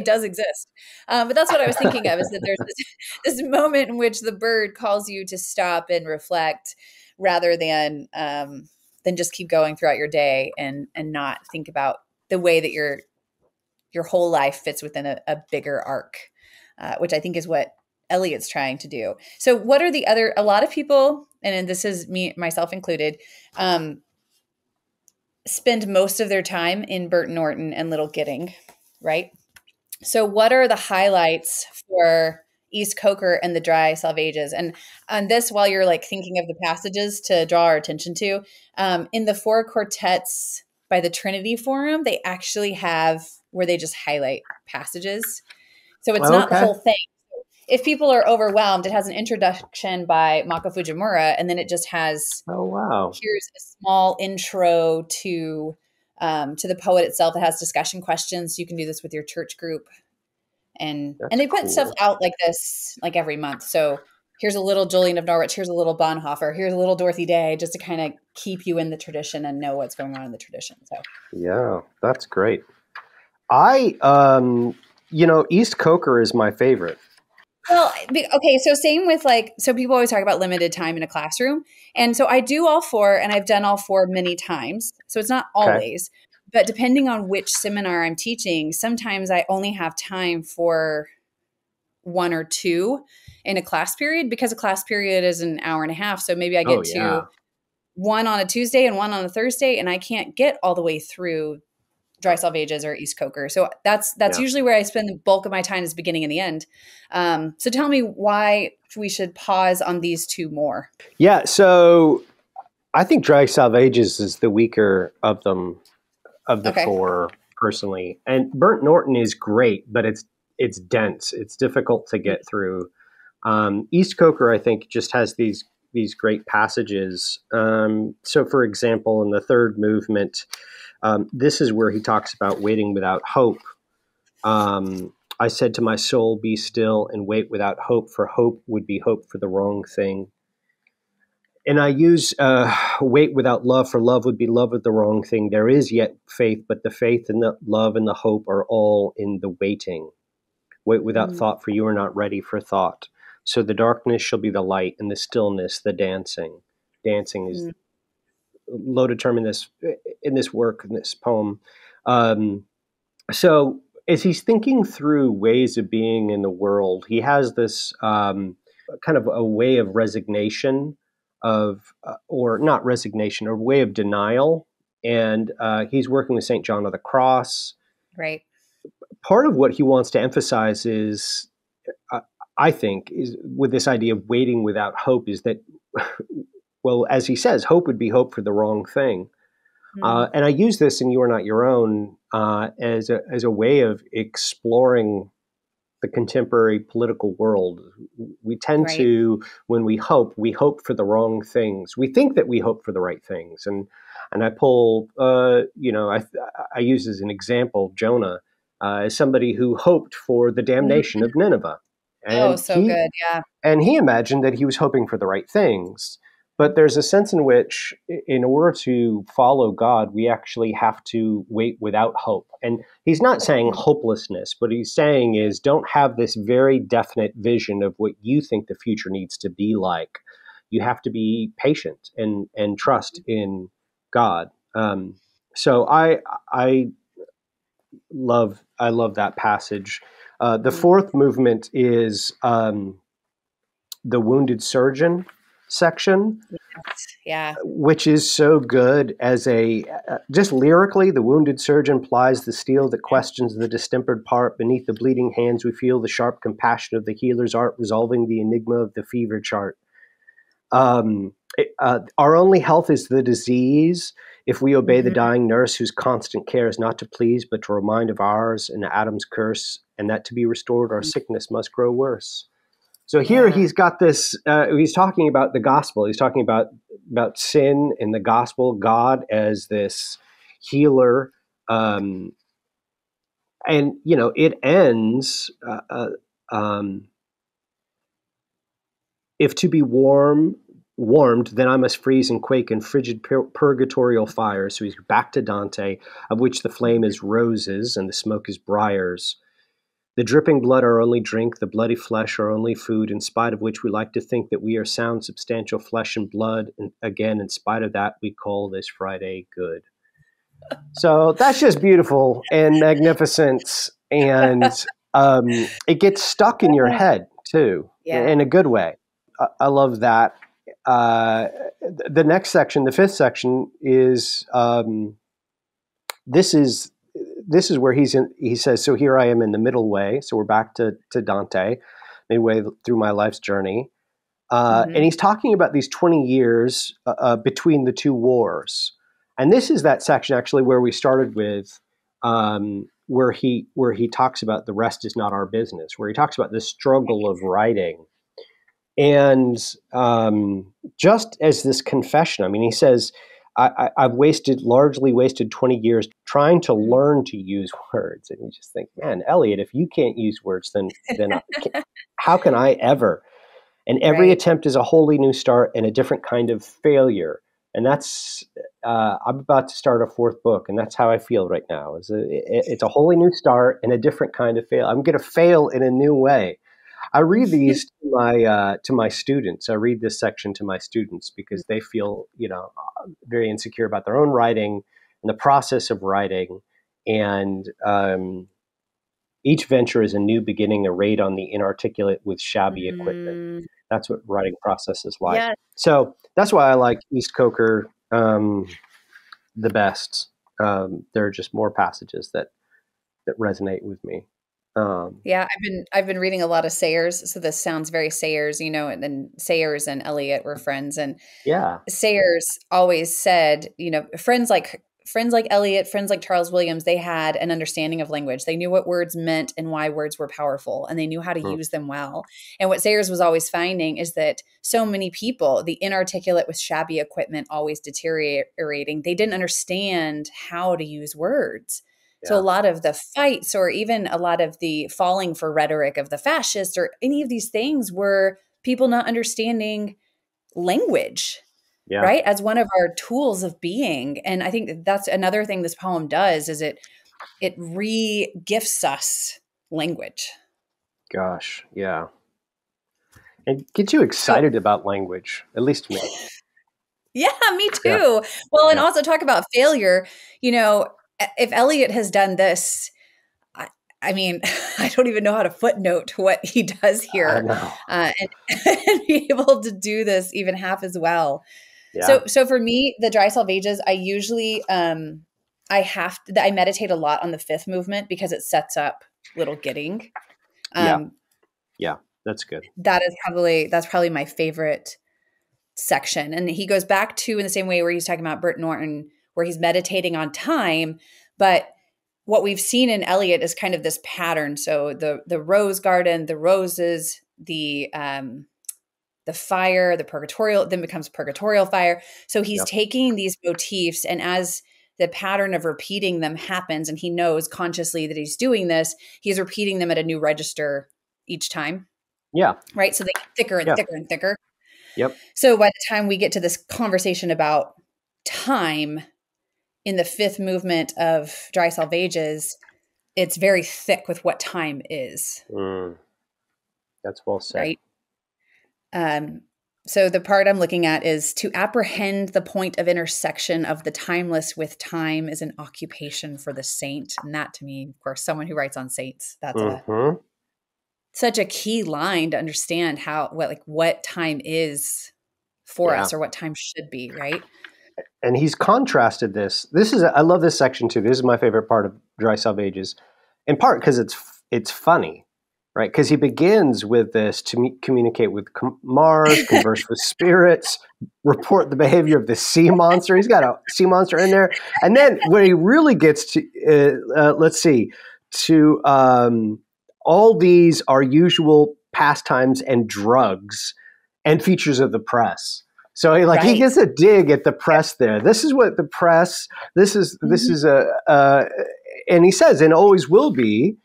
does exist. But that's what I was thinking of, is that there's this moment in which the bird calls you to stop and reflect rather than just keep going throughout your day and not think about the way that your whole life fits within a bigger arc, which I think is what Eliot's trying to do. So what are a lot of people, and this is me, myself included, spend most of their time in Burton Norton and Little Gidding, right? So what are the highlights for East Coker and the Dry Salvages? And on this, while you're like thinking of the passages to draw our attention to, in the 4 quartets by the Trinity Forum, they actually have where they just highlight passages. So it's not the whole thing. If people are overwhelmed, it has an introduction by Mako Fujimura, and then it just has, here's a small intro to the poet itself. It has discussion questions. You can do this with your church group. And they put stuff out like this, like every month. So here's a little Julian of Norwich, here's a little Bonhoeffer, here's a little Dorothy Day, just to kind of keep you in the tradition and know what's going on in the tradition. So yeah, that's great. East Coker is my favorite. Well, okay. So same with so people always talk about limited time in a classroom. And so I do all 4, and I've done all 4 many times. So it's not always, but depending on which seminar I'm teaching, sometimes I only have time for 1 or 2 in a class period, because a class period is an hour and a half. So maybe I get to 1 on a Tuesday and 1 on a Thursday, and I can't get all the way through Dry Salvages or East Coker. So that's usually where I spend the bulk of my time, is the beginning and the end. So tell me why we should pause on these 2 more. Yeah. So I think Dry Salvages is the weaker of them, of the 4, personally. And Burnt Norton is great, but it's dense. It's difficult to get through. East Coker, I think, just has these great passages. So for example, in the 3rd movement, this is where he talks about waiting without hope. I said to my soul, be still and wait without hope, for hope would be hope for the wrong thing. And I use wait without love, for love would be love of the wrong thing. There is yet faith, but the faith and the love and the hope are all in the waiting. Wait without thought, for you are not ready for thought. So the darkness shall be the light, and the stillness the dancing. Dancing is loaded term in this work, in this poem. So as he's thinking through ways of being in the world, he has this kind of a way of resignation, or not resignation, or way of denial. And he's working with St. John of the Cross. Right. Part of what he wants to emphasize is, I think, is with this idea of waiting without hope, is that, well, as he says, hope would be hope for the wrong thing. And I use this in You Are Not Your Own as a way of exploring the contemporary political world. We tend Right. to, when we hope for the wrong things. We think that we hope for the right things. And I pull, I use as an example Jonah as somebody who hoped for the damnation of Nineveh. Oh, And so good. Yeah. he imagined that he was hoping for the right things. But there's a sense in which, in order to follow God, we actually have to wait without hope. And he's not saying hopelessness. What he's saying is don't have this very definite vision of what you think the future needs to be like. You have to be patient and trust in God. So I love that passage. The fourth movement is the wounded surgeon section, Yeah. which is so good as just lyrically. The wounded surgeon plies the steel that questions the distempered part. Beneath the bleeding hands we feel the sharp compassion of the healer's art, resolving the enigma of the fever chart. Our only health is the disease. If we obey the dying nurse whose constant care is not to please but to remind of ours and Adam's curse, and that to be restored our sickness must grow worse. So here he's got this, he's talking about the gospel. He's talking about sin in the gospel, God as this healer. And, it ends, if to be warmed, then I must freeze and quake in frigid purgatorial fire. So he's back to Dante, of which the flame is roses and the smoke is briars. The dripping blood our only drink, the bloody flesh our only food, in spite of which we like to think that we are sound, substantial flesh and blood. And again, in spite of that, we call this Friday good. So that's just beautiful and magnificent. And it gets stuck in your head, too, in a good way. I love that. The next section, the fifth section, is this is where he says, so here I am in the middle way. So we're back to Dante, midway through my life's journey. And he's talking about these 20 years between the two wars. And this is that section actually where we started with, where he talks about the rest is not our business, where he talks about the struggle of writing. And just as this confession, I mean, he says, I've largely wasted 20 years trying to learn to use words. And you just think, man, Eliot, if you can't use words, then how can I ever? And every attempt is a wholly new start and a different kind of failure. And that's, I'm about to start a fourth book, and that's how I feel right now. It's a wholly new start and a different kind of fail. I'm going to fail in a new way. I read these to my students. I read this section to my students because they feel, very insecure about their own writing and the process of writing. And each venture is a new beginning, a raid on the inarticulate with shabby equipment. That's what writing process is like. Yeah. So that's why I like East Coker the best. There are just more passages that resonate with me. I've been reading a lot of Sayers, so this sounds very Sayers, and then Sayers and Eliot were friends, and Sayers always said, friends like Eliot, friends like Charles Williams, they had an understanding of language. They knew what words meant and why words were powerful, and they knew how to use them well. And what Sayers was always finding is that so many people, the inarticulate with shabby equipment, always deteriorating, they didn't understand how to use words. So a lot of the fights, or even a lot of the falling for rhetoric of the fascists, or any of these things, were people not understanding language, right? As one of our tools of being. And I think that's another thing this poem does, is it re-gifts us language. Gosh, yeah. And gets you excited about language, at least me. Yeah, me too. Yeah. Well, and also talk about failure, if Eliot has done this, I mean, I don't even know how to footnote what he does here, and be able to do this even half as well. Yeah. So for me, the Dry Salvages, I usually, I meditate a lot on the fifth movement because it sets up Little Gidding. Yeah, that's good. That's probably my favorite section. And he goes back to, in the same way where he's talking about Bert Norton, where he's meditating on time, but what we've seen in Eliot is kind of this pattern. So the rose garden, the roses, the fire, the purgatorial, then becomes purgatorial fire. So he's taking these motifs, and as the pattern of repeating them happens, and he knows consciously that he's doing this, he's repeating them at a new register each time. Yeah. Right. So they get thicker and thicker and thicker. Yep. So by the time we get to this conversation about time in the fifth movement of Dry Salvages, it's very thick with what time is. That's well said. Right. So the part I'm looking at is to apprehend the point of intersection of the timeless with time is an occupation for the saint. And that, to me, of course, someone who writes on saints, that's such a key line to understand what time is for us, or what time should be, right? And he's contrasted this. I love this section too. This is my favorite part of Dry Salvages, in part because it's funny, right? Because he begins with this to communicate with Mars, converse with spirits, report the behavior of the sea monster. He's got a sea monster in there. And then when he really gets to, all these are usual pastimes and drugs and features of the press. So he gets a dig at the press there. This is what the press, this is and he says, and always will be,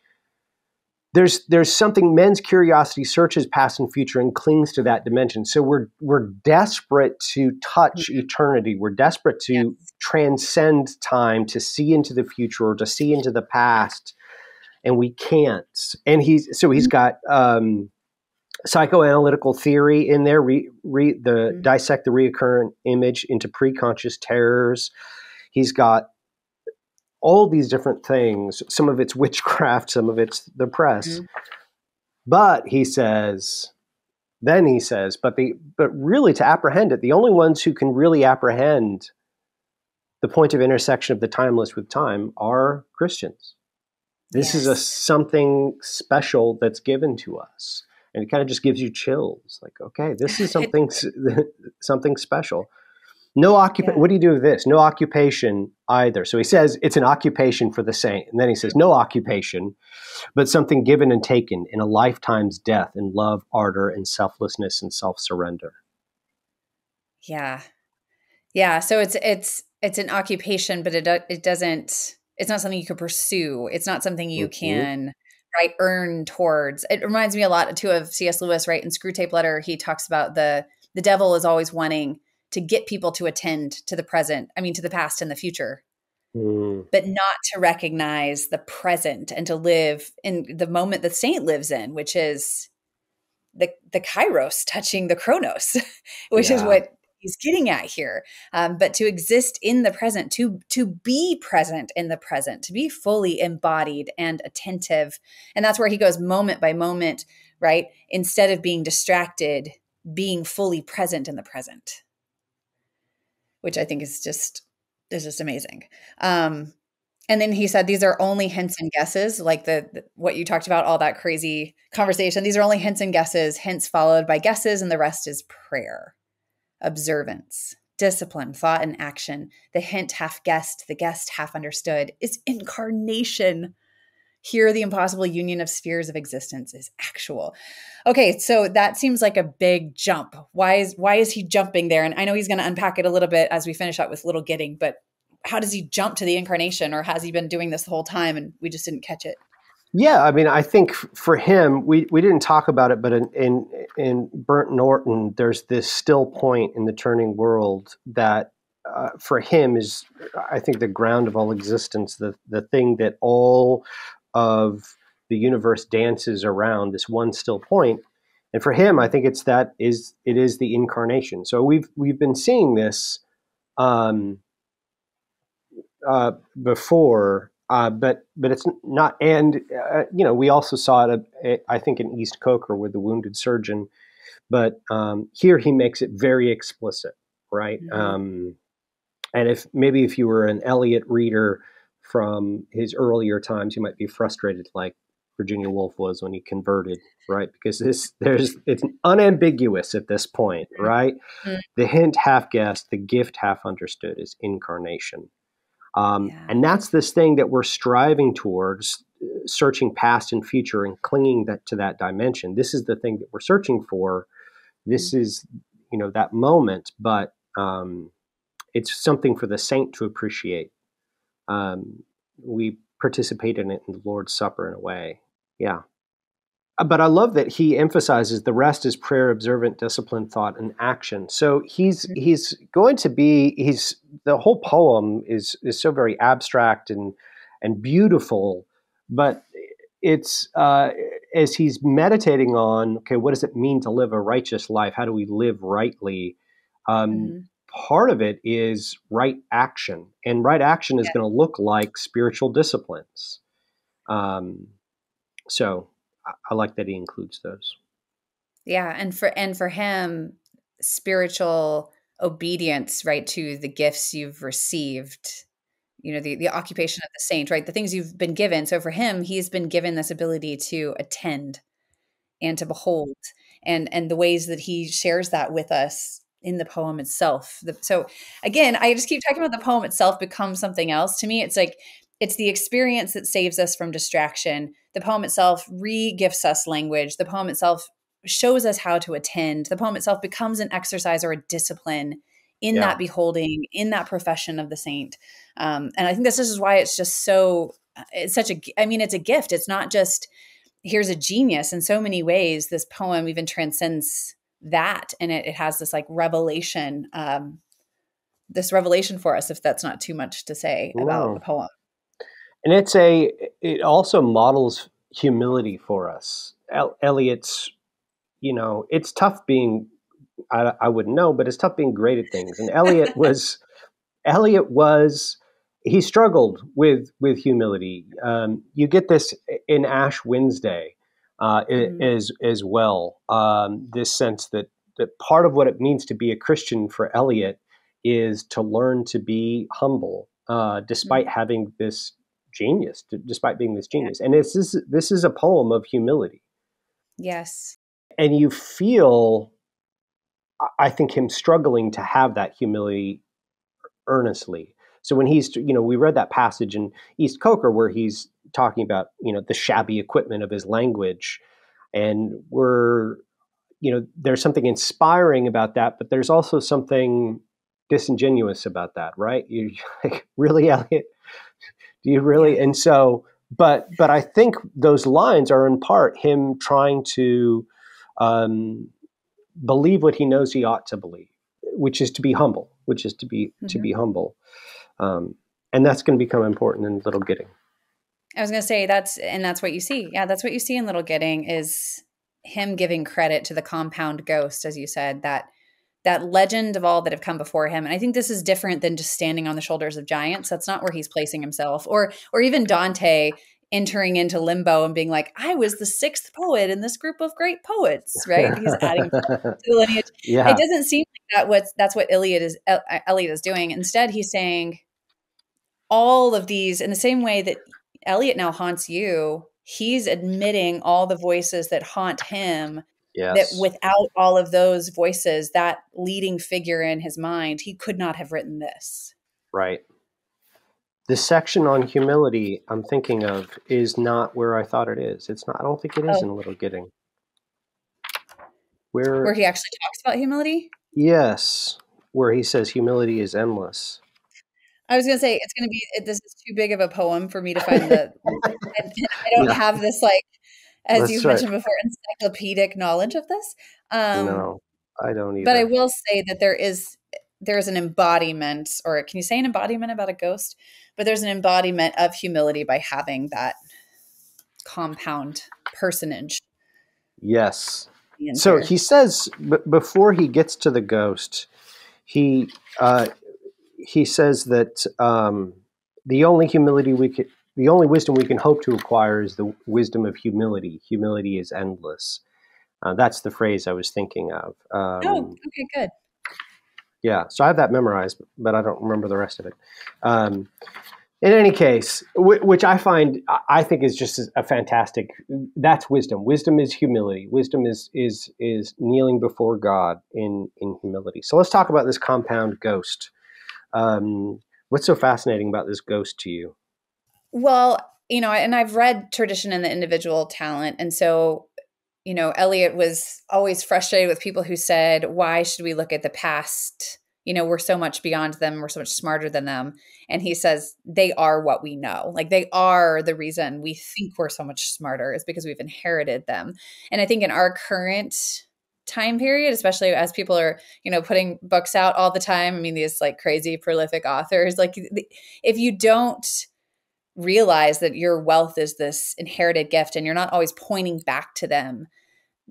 there's something, men's curiosity searches past and future and clings to that dimension. So we're desperate to touch eternity. We're desperate to transcend time, to see into the future or to see into the past. And we can't. And he's got psychoanalytical theory in there, dissect the recurrent image into preconscious terrors. He's got all these different things. Some of it's witchcraft, some of it's the press. But he says, but really to apprehend it, the only ones who can really apprehend the point of intersection of the timeless with time are Christians. This is something special that's given to us. And it kind of just gives you chills. Like, okay, this is something special. No occupation. What do you do with this? No occupation either. So he says it's an occupation for the saint. And then he says no occupation, but something given and taken in a lifetime's death in love, ardor, and selflessness and self-surrender. Yeah. Yeah. So it's an occupation, but it doesn't, it's not something you can pursue. It's not something you can earn towards. It reminds me a lot too of C.S. Lewis, right? In Screwtape Letter, he talks about the devil is always wanting to get people to attend to the past and the future, but not to recognize the present and to live in the moment the saint lives in, which is the kairos touching the chronos, which is what he's getting at here. But to exist in the present, to be present in the present, to be fully embodied and attentive. And that's where he goes moment by moment, right? Instead of being distracted, being fully present in the present, which I think is just amazing. And then he said, these are only hints and guesses, like what you talked about, all that crazy conversation. These are only hints and guesses, hints followed by guesses, and the rest is prayer. Observance, discipline, thought, and action. The hint half guessed, the guessed half understood is incarnation. Here, the impossible union of spheres of existence is actual. Okay, so that seems like a big jump. Why is he jumping there? And I know he's going to unpack it a little bit as we finish up with Little Gidding, but how does he jump to the incarnation, or has he been doing this the whole time and we just didn't catch it? Yeah, I mean, I think for him, we didn't talk about it, but in Burnt Norton, there's this still point in the turning world that for him is, I think, the ground of all existence, the thing that all of the universe dances around, this one still point. And for him, I think it is the incarnation. So we've been seeing this before. But it's not, and we also saw it, I think, in East Coker with the Wounded Surgeon, but here he makes it very explicit, right? And if you were an Eliot reader from his earlier times, you might be frustrated, like Virginia Woolf was when he converted, right? Because it's unambiguous at this point, right? The hint half guessed, the gift half understood is incarnation. And that's this thing that we're striving towards, searching past and future and clinging to that dimension. This is the thing that we're searching for. This is, that moment, but it's something for the saint to appreciate. We participate in it in the Lord's Supper in a way. Yeah. But I love that he emphasizes the rest is prayer, observant, discipline, thought, and action. So he's going to be, the whole poem is so very abstract and beautiful, but it's as he's meditating on, okay, what does it mean to live a righteous life? How do we live rightly? Part of it is right action, and right action is going to look like spiritual disciplines. So I like that he includes those. Yeah, and for him, spiritual obedience, right, to the gifts you've received, the occupation of the saint, right, the things you've been given. So for him, he's been given this ability to attend and to behold, and the ways that he shares that with us in the poem itself. So again, I just keep talking about the poem itself becomes something else. To me, it's like, it's the experience that saves us from distraction. The poem itself re-gifts us language. The poem itself shows us how to attend. The poem itself becomes an exercise or a discipline in that beholding, in that profession of the saint. And I think this is why it's just it's a gift. It's not just, here's a genius. In so many ways, this poem even transcends that. And it has this like revelation, this revelation for us, if that's not too much to say about the poem. And it also models humility for us. Eliot's, it's tough being, I wouldn't know, but it's tough being great at things. And Eliot he struggled with humility. You get this in Ash Wednesday as well. This sense that part of what it means to be a Christian for Eliot is to learn to be humble, despite having this genius, despite being this genius. And this is a poem of humility. Yes. And you feel, I think, him struggling to have that humility earnestly. So when he's, we read that passage in East Coker where he's talking about, the shabby equipment of his language, and there's something inspiring about that, but there's also something disingenuous about that, right? You're like, really, Eliot? Do you really? Yeah. And so, but I think those lines are in part him trying to believe what he knows he ought to believe, which is to be humble, to be humble. And that's going to become important in Little Gidding. I was going to say that's what you see. Yeah, that's what you see in Little Gidding is him giving credit to the compound ghost, as you said, that legend of all that have come before him. And I think this is different than just standing on the shoulders of giants. That's not where he's placing himself. Or even Dante entering into limbo and being like, I was the sixth poet in this group of great poets, right? He's adding to the lineage. Yeah. It doesn't seem like that's what Eliot is doing. Instead, he's saying all of these, in the same way that Eliot now haunts you, he's admitting all the voices that haunt him. Yes. That without all of those voices, that leading figure in his mind, he could not have written this. Right. The section on humility I'm thinking of is not where I thought it is. It's not. I don't think it is in Little Gidding. Where he actually talks about humility? Yes, where he says humility is endless. I was going to say, this is too big of a poem for me to find I don't have this, like, as you've mentioned before, encyclopedic knowledge of this. No, I don't either. But I will say that there is an embodiment, or can you say an embodiment about a ghost? But there's an embodiment of humility by having that compound personage. Yes. So he says, before he gets to the ghost, he says that the only wisdom we can hope to acquire is the wisdom of humility. Humility is endless. That's the phrase I was thinking of. Okay, good. Yeah, so I have that memorized, but I don't remember the rest of it. In any case, which I think is just a fantastic. That's wisdom. Wisdom is humility. Wisdom is kneeling before God in humility. So let's talk about this compound ghost. What's so fascinating about this ghost to you? Well, and I've read Tradition and the Individual Talent. And so, Eliot was always frustrated with people who said, why should we look at the past? We're so much beyond them. We're so much smarter than them. And he says, they are what we know. Like, they are the reason we think we're so much smarter is because we've inherited them. And I think in our current time period, especially as people are, putting books out all the time. I mean, these like crazy prolific authors, like if you don't realize that your wealth is this inherited gift and you're not always pointing back to them,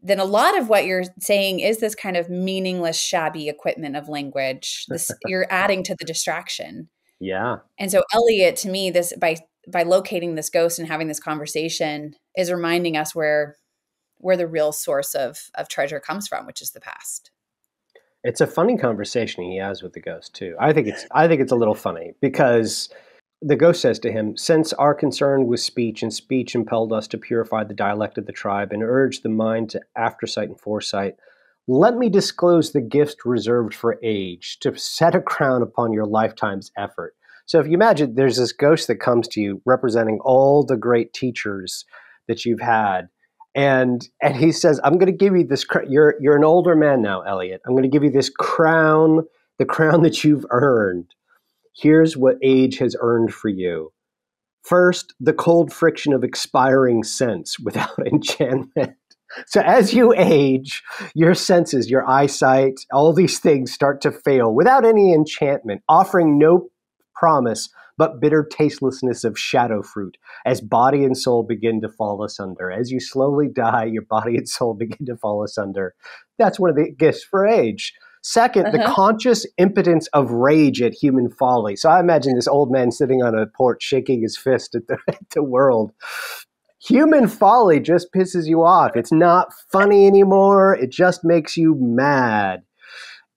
then a lot of what you're saying is this kind of meaningless, shabby equipment of language. This you're adding to the distraction. Yeah. And so Eliot, to me, this by locating this ghost and having this conversation is reminding us where the real source of treasure comes from, which is the past. It's a funny conversation he has with the ghost too. I think it's a little funny because the ghost says to him, since our concern was speech, and speech impelled us to purify the dialect of the tribe and urge the mind to aftersight and foresight, let me disclose the gift reserved for age to set a crown upon your lifetime's effort. So if you imagine there's this ghost that comes to you representing all the great teachers that you've had, and he says, I'm going to give you this, you're an older man now, Eliot. I'm going to give you this crown, the crown that you've earned. Here's what age has earned for you. First, the cold friction of expiring sense without enchantment. So as you age, your senses, your eyesight, all these things start to fail without any enchantment, offering no promise but bitter tastelessness of shadow fruit as body and soul begin to fall asunder. As you slowly die, your body and soul begin to fall asunder. That's one of the gifts for age. Second, the conscious impotence of rage at human folly. So I imagine this old man sitting on a porch shaking his fist at the world. Human folly just pisses you off. It's not funny anymore. It just makes you mad.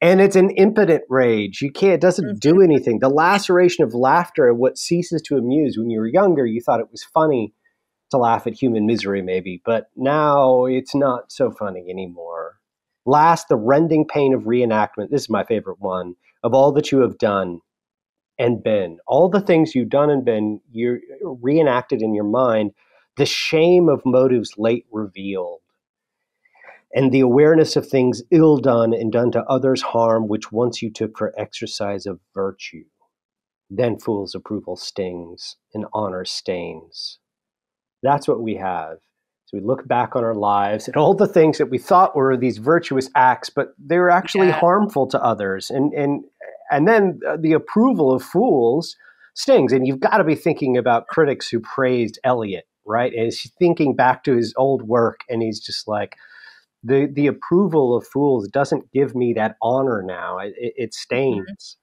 And it's an impotent rage. It doesn't do anything. The laceration of laughter, what ceases to amuse. When you were younger, you thought it was funny to laugh at human misery, maybe. But now it's not so funny anymore. Last, the rending pain of reenactment. This is my favorite one. Of all that you have done and been. All the things you've done and been, you're reenacted in your mind. The shame of motives late revealed. And the awareness of things ill done and done to others harm, which once you took for exercise of virtue. Then fool's approval stings and honor stains. That's what we have. So we look back on our lives and all the things that we thought were these virtuous acts, but they were actually harmful to others. And then the approval of fools stings. And you've got to be thinking about critics who praised Eliot, right? And he's thinking back to his old work and he's just like, the approval of fools doesn't give me that honor now. It stains.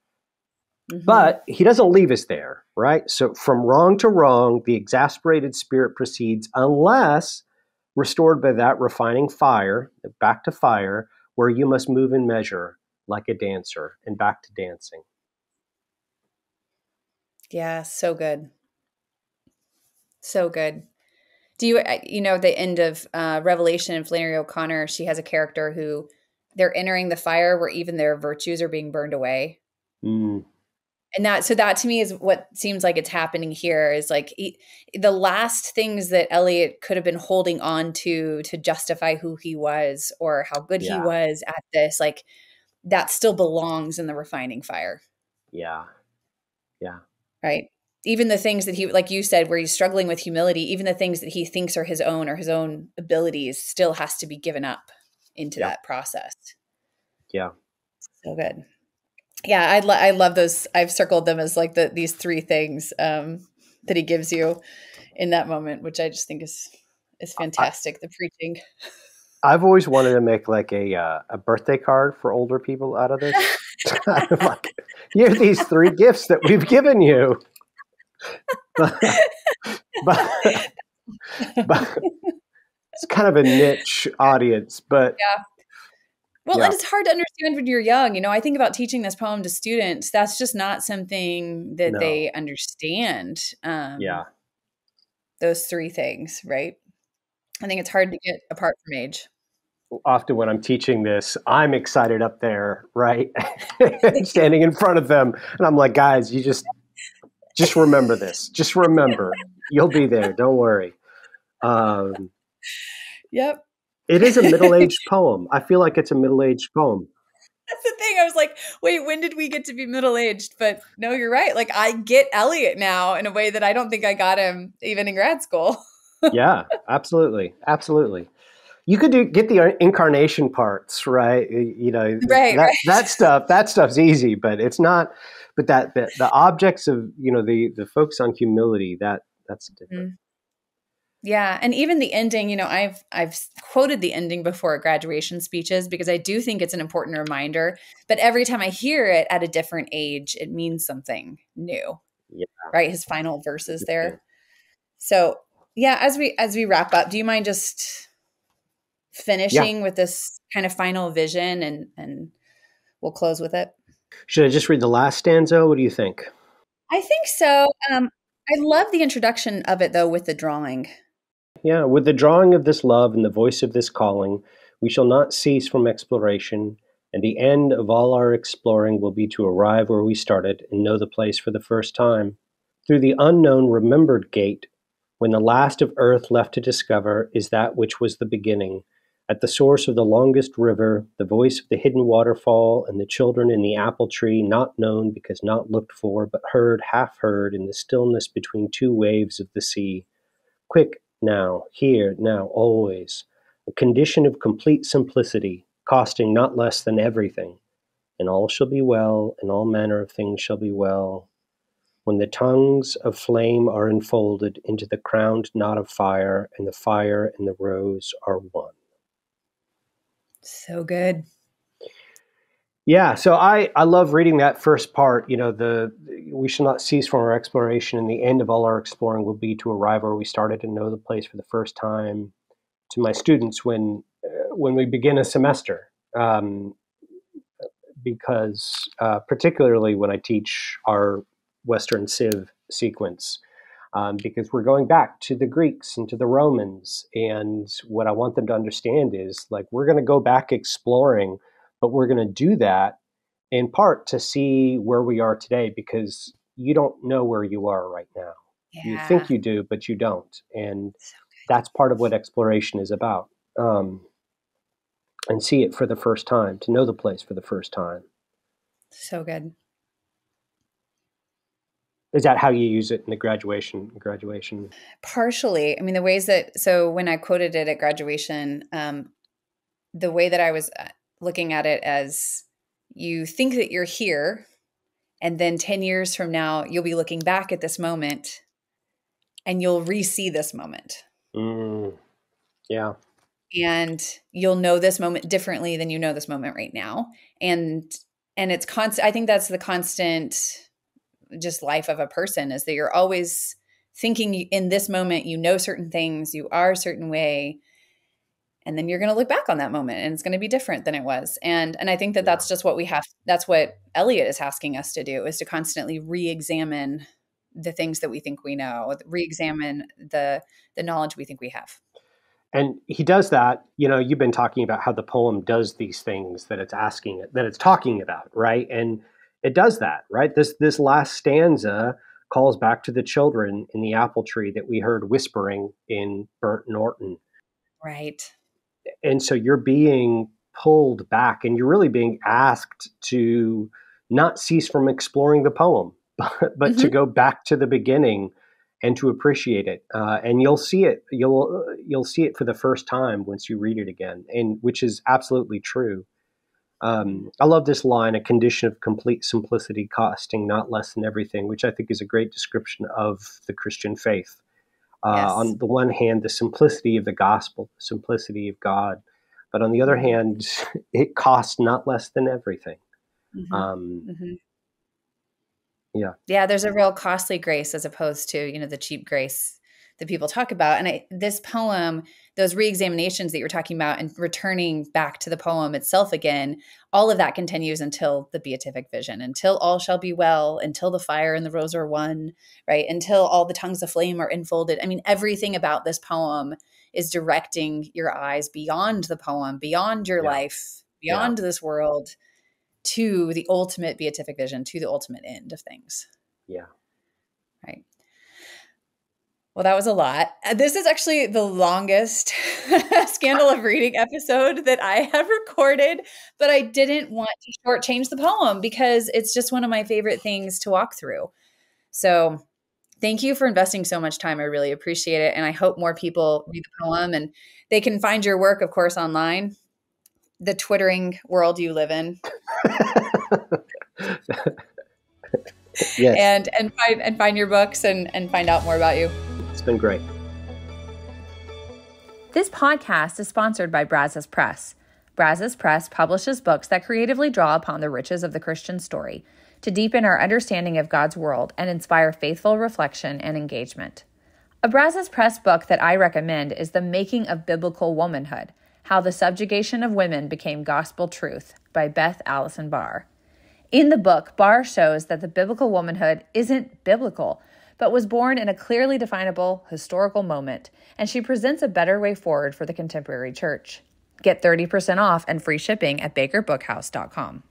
Mm-hmm. But he doesn't leave us there, right? So from wrong to wrong, the exasperated spirit proceeds unless restored by that refining fire, back to fire, where you must move in measure like a dancer and back to dancing. Yeah, so good. So good. Do you, the end of Revelation and Flannery O'Connor, she has a character who they're entering the fire where even their virtues are being burned away. Mm. And that to me is what seems like it's happening here is like the last things that Eliot could have been holding on to justify who he was or how good he was at this, like that still belongs in the refining fire. Yeah. Yeah. Right. Even the things that he, like you said, where he's struggling with humility, even the things that he thinks are his own or his own abilities still has to be given up into that process. Yeah. So good. Yeah. I love those. I've circled them as like these three things that he gives you in that moment, which I just think is fantastic. The preaching. I've always wanted to make like a birthday card for older people out of this. Like, here are these three gifts that we've given you. but it's kind of a niche audience, but well, and it's hard to understand when you're young. I think about teaching this poem to students. That's just not something that they understand. Those three things, right? I think it's hard to get apart from age. Often when I'm teaching this, I'm excited up there, right? Standing in front of them. And I'm like, guys, Just remember this. Just remember, you'll be there. Don't worry. Yep. It is a middle-aged poem. I feel like it's a middle-aged poem. That's the thing. I was like, wait, when did we get to be middle-aged? But no, you're right. Like, I get Eliot now in a way that I don't think I got him even in grad school. Yeah, absolutely. Absolutely. You could get the incarnation parts, right? You know, Right. that stuff's easy, but it's not, but the objects of, you know, the focus on humility, that's different. Yeah. And even the ending, you know, I've quoted the ending before at graduation speeches because I do think it's an important reminder. But every time I hear it at a different age, it means something new. Yeah. Right. His final verses there. So yeah, as we wrap up, do you mind just finishing with this kind of final vision and we'll close with it? Should I just read the last stanza? What do you think? I think so. I love the introduction of it though with the drawing. Yeah, with the drawing of this love and the voice of this calling, we shall not cease from exploration, and the end of all our exploring will be to arrive where we started and know the place for the first time. Through the unknown remembered gate, when the last of earth left to discover is that which was the beginning, at the source of the longest river, the voice of the hidden waterfall, and the children in the apple tree, not known because not looked for, but heard, half heard, in the stillness between two waves of the sea. Quick, now, here, now, always, a condition of complete simplicity, costing not less than everything. And all shall be well, and all manner of things shall be well. When the tongues of flame are enfolded into the crowned knot of fire, and the fire and the rose are one. So good. Yeah, so I love reading that first part. You know, we shall not cease from our exploration, and the end of all our exploring will be to arrive where we started and know the place for the first time. To my students when we begin a semester, because particularly when I teach our Western Civ sequence, because we're going back to the Greeks and to the Romans, and what I want them to understand is like we're going to go back exploring. But we're going to do that in part to see where we are today, because you don't know where you are right now. Yeah. You think you do, but you don't. And that's part of what exploration is about. And see it for the first time, to know the place for the first time. So good. Is that how you use it in the graduation? Partially. I mean, the ways that, so when I quoted it at graduation, the way that I was looking at it as you think that you're here, and then 10 years from now, you'll be looking back at this moment and you'll re-see this moment. Yeah. And you'll know this moment differently than you know this moment right now. And it's constant. I think that's the constant just life of a person, is that you're always thinking in this moment, you know certain things, you are a certain way. And then you're going to look back on that moment and it's going to be different than it was. And I think that that's just what we have. That's what Eliot is asking us to do, is to constantly re-examine the things that we think we know, re-examine the knowledge we think we have. And he does that. You know, you've been talking about how the poem does these things that it's talking about, right? And it does that, right? This last stanza calls back to the children in the apple tree that we heard whispering in Burnt Norton. Right. And so you're being pulled back, and you're really being asked to not cease from exploring the poem, but to go back to the beginning and to appreciate it. And you'll see it. You'll see it for the first time once you read it again, and which is absolutely true. I love this line: "A condition of complete simplicity, costing not less than everything," which I think is a great description of the Christian faith. Yes. On the one hand, the simplicity of the gospel, the simplicity of God, but on the other hand, it costs not less than everything. Yeah, there's a real costly grace as opposed to, you know, the cheap grace that people talk about. And this poem, those re-examinations that you're talking about and returning back to the poem itself again, all of that continues until the beatific vision, until all shall be well, until the fire and the rose are one, right? Until all the tongues of flame are enfolded. I mean, everything about this poem is directing your eyes beyond the poem, beyond your life, beyond this world, to the ultimate beatific vision, to the ultimate end of things. Yeah. Well, that was a lot. This is actually the longest Scandal of Reading episode that I have recorded, but I didn't want to shortchange the poem because it's just one of my favorite things to walk through. So thank you for investing so much time. I really appreciate it. And I hope more people read the poem, and they can find your work, of course, online, the twittering world you live in. Yes. And find your books and find out more about you. It's been great. This podcast is sponsored by Brazos Press. Brazos Press publishes books that creatively draw upon the riches of the Christian story to deepen our understanding of God's world and inspire faithful reflection and engagement. A Brazos Press book that I recommend is The Making of Biblical Womanhood: How the Subjugation of Women Became Gospel Truth by Beth Allison Barr. In the book, Barr shows that the biblical womanhood isn't biblical, but was born in a clearly definable historical moment, and she presents a better way forward for the contemporary church. Get 30% off and free shipping at bakerbookhouse.com.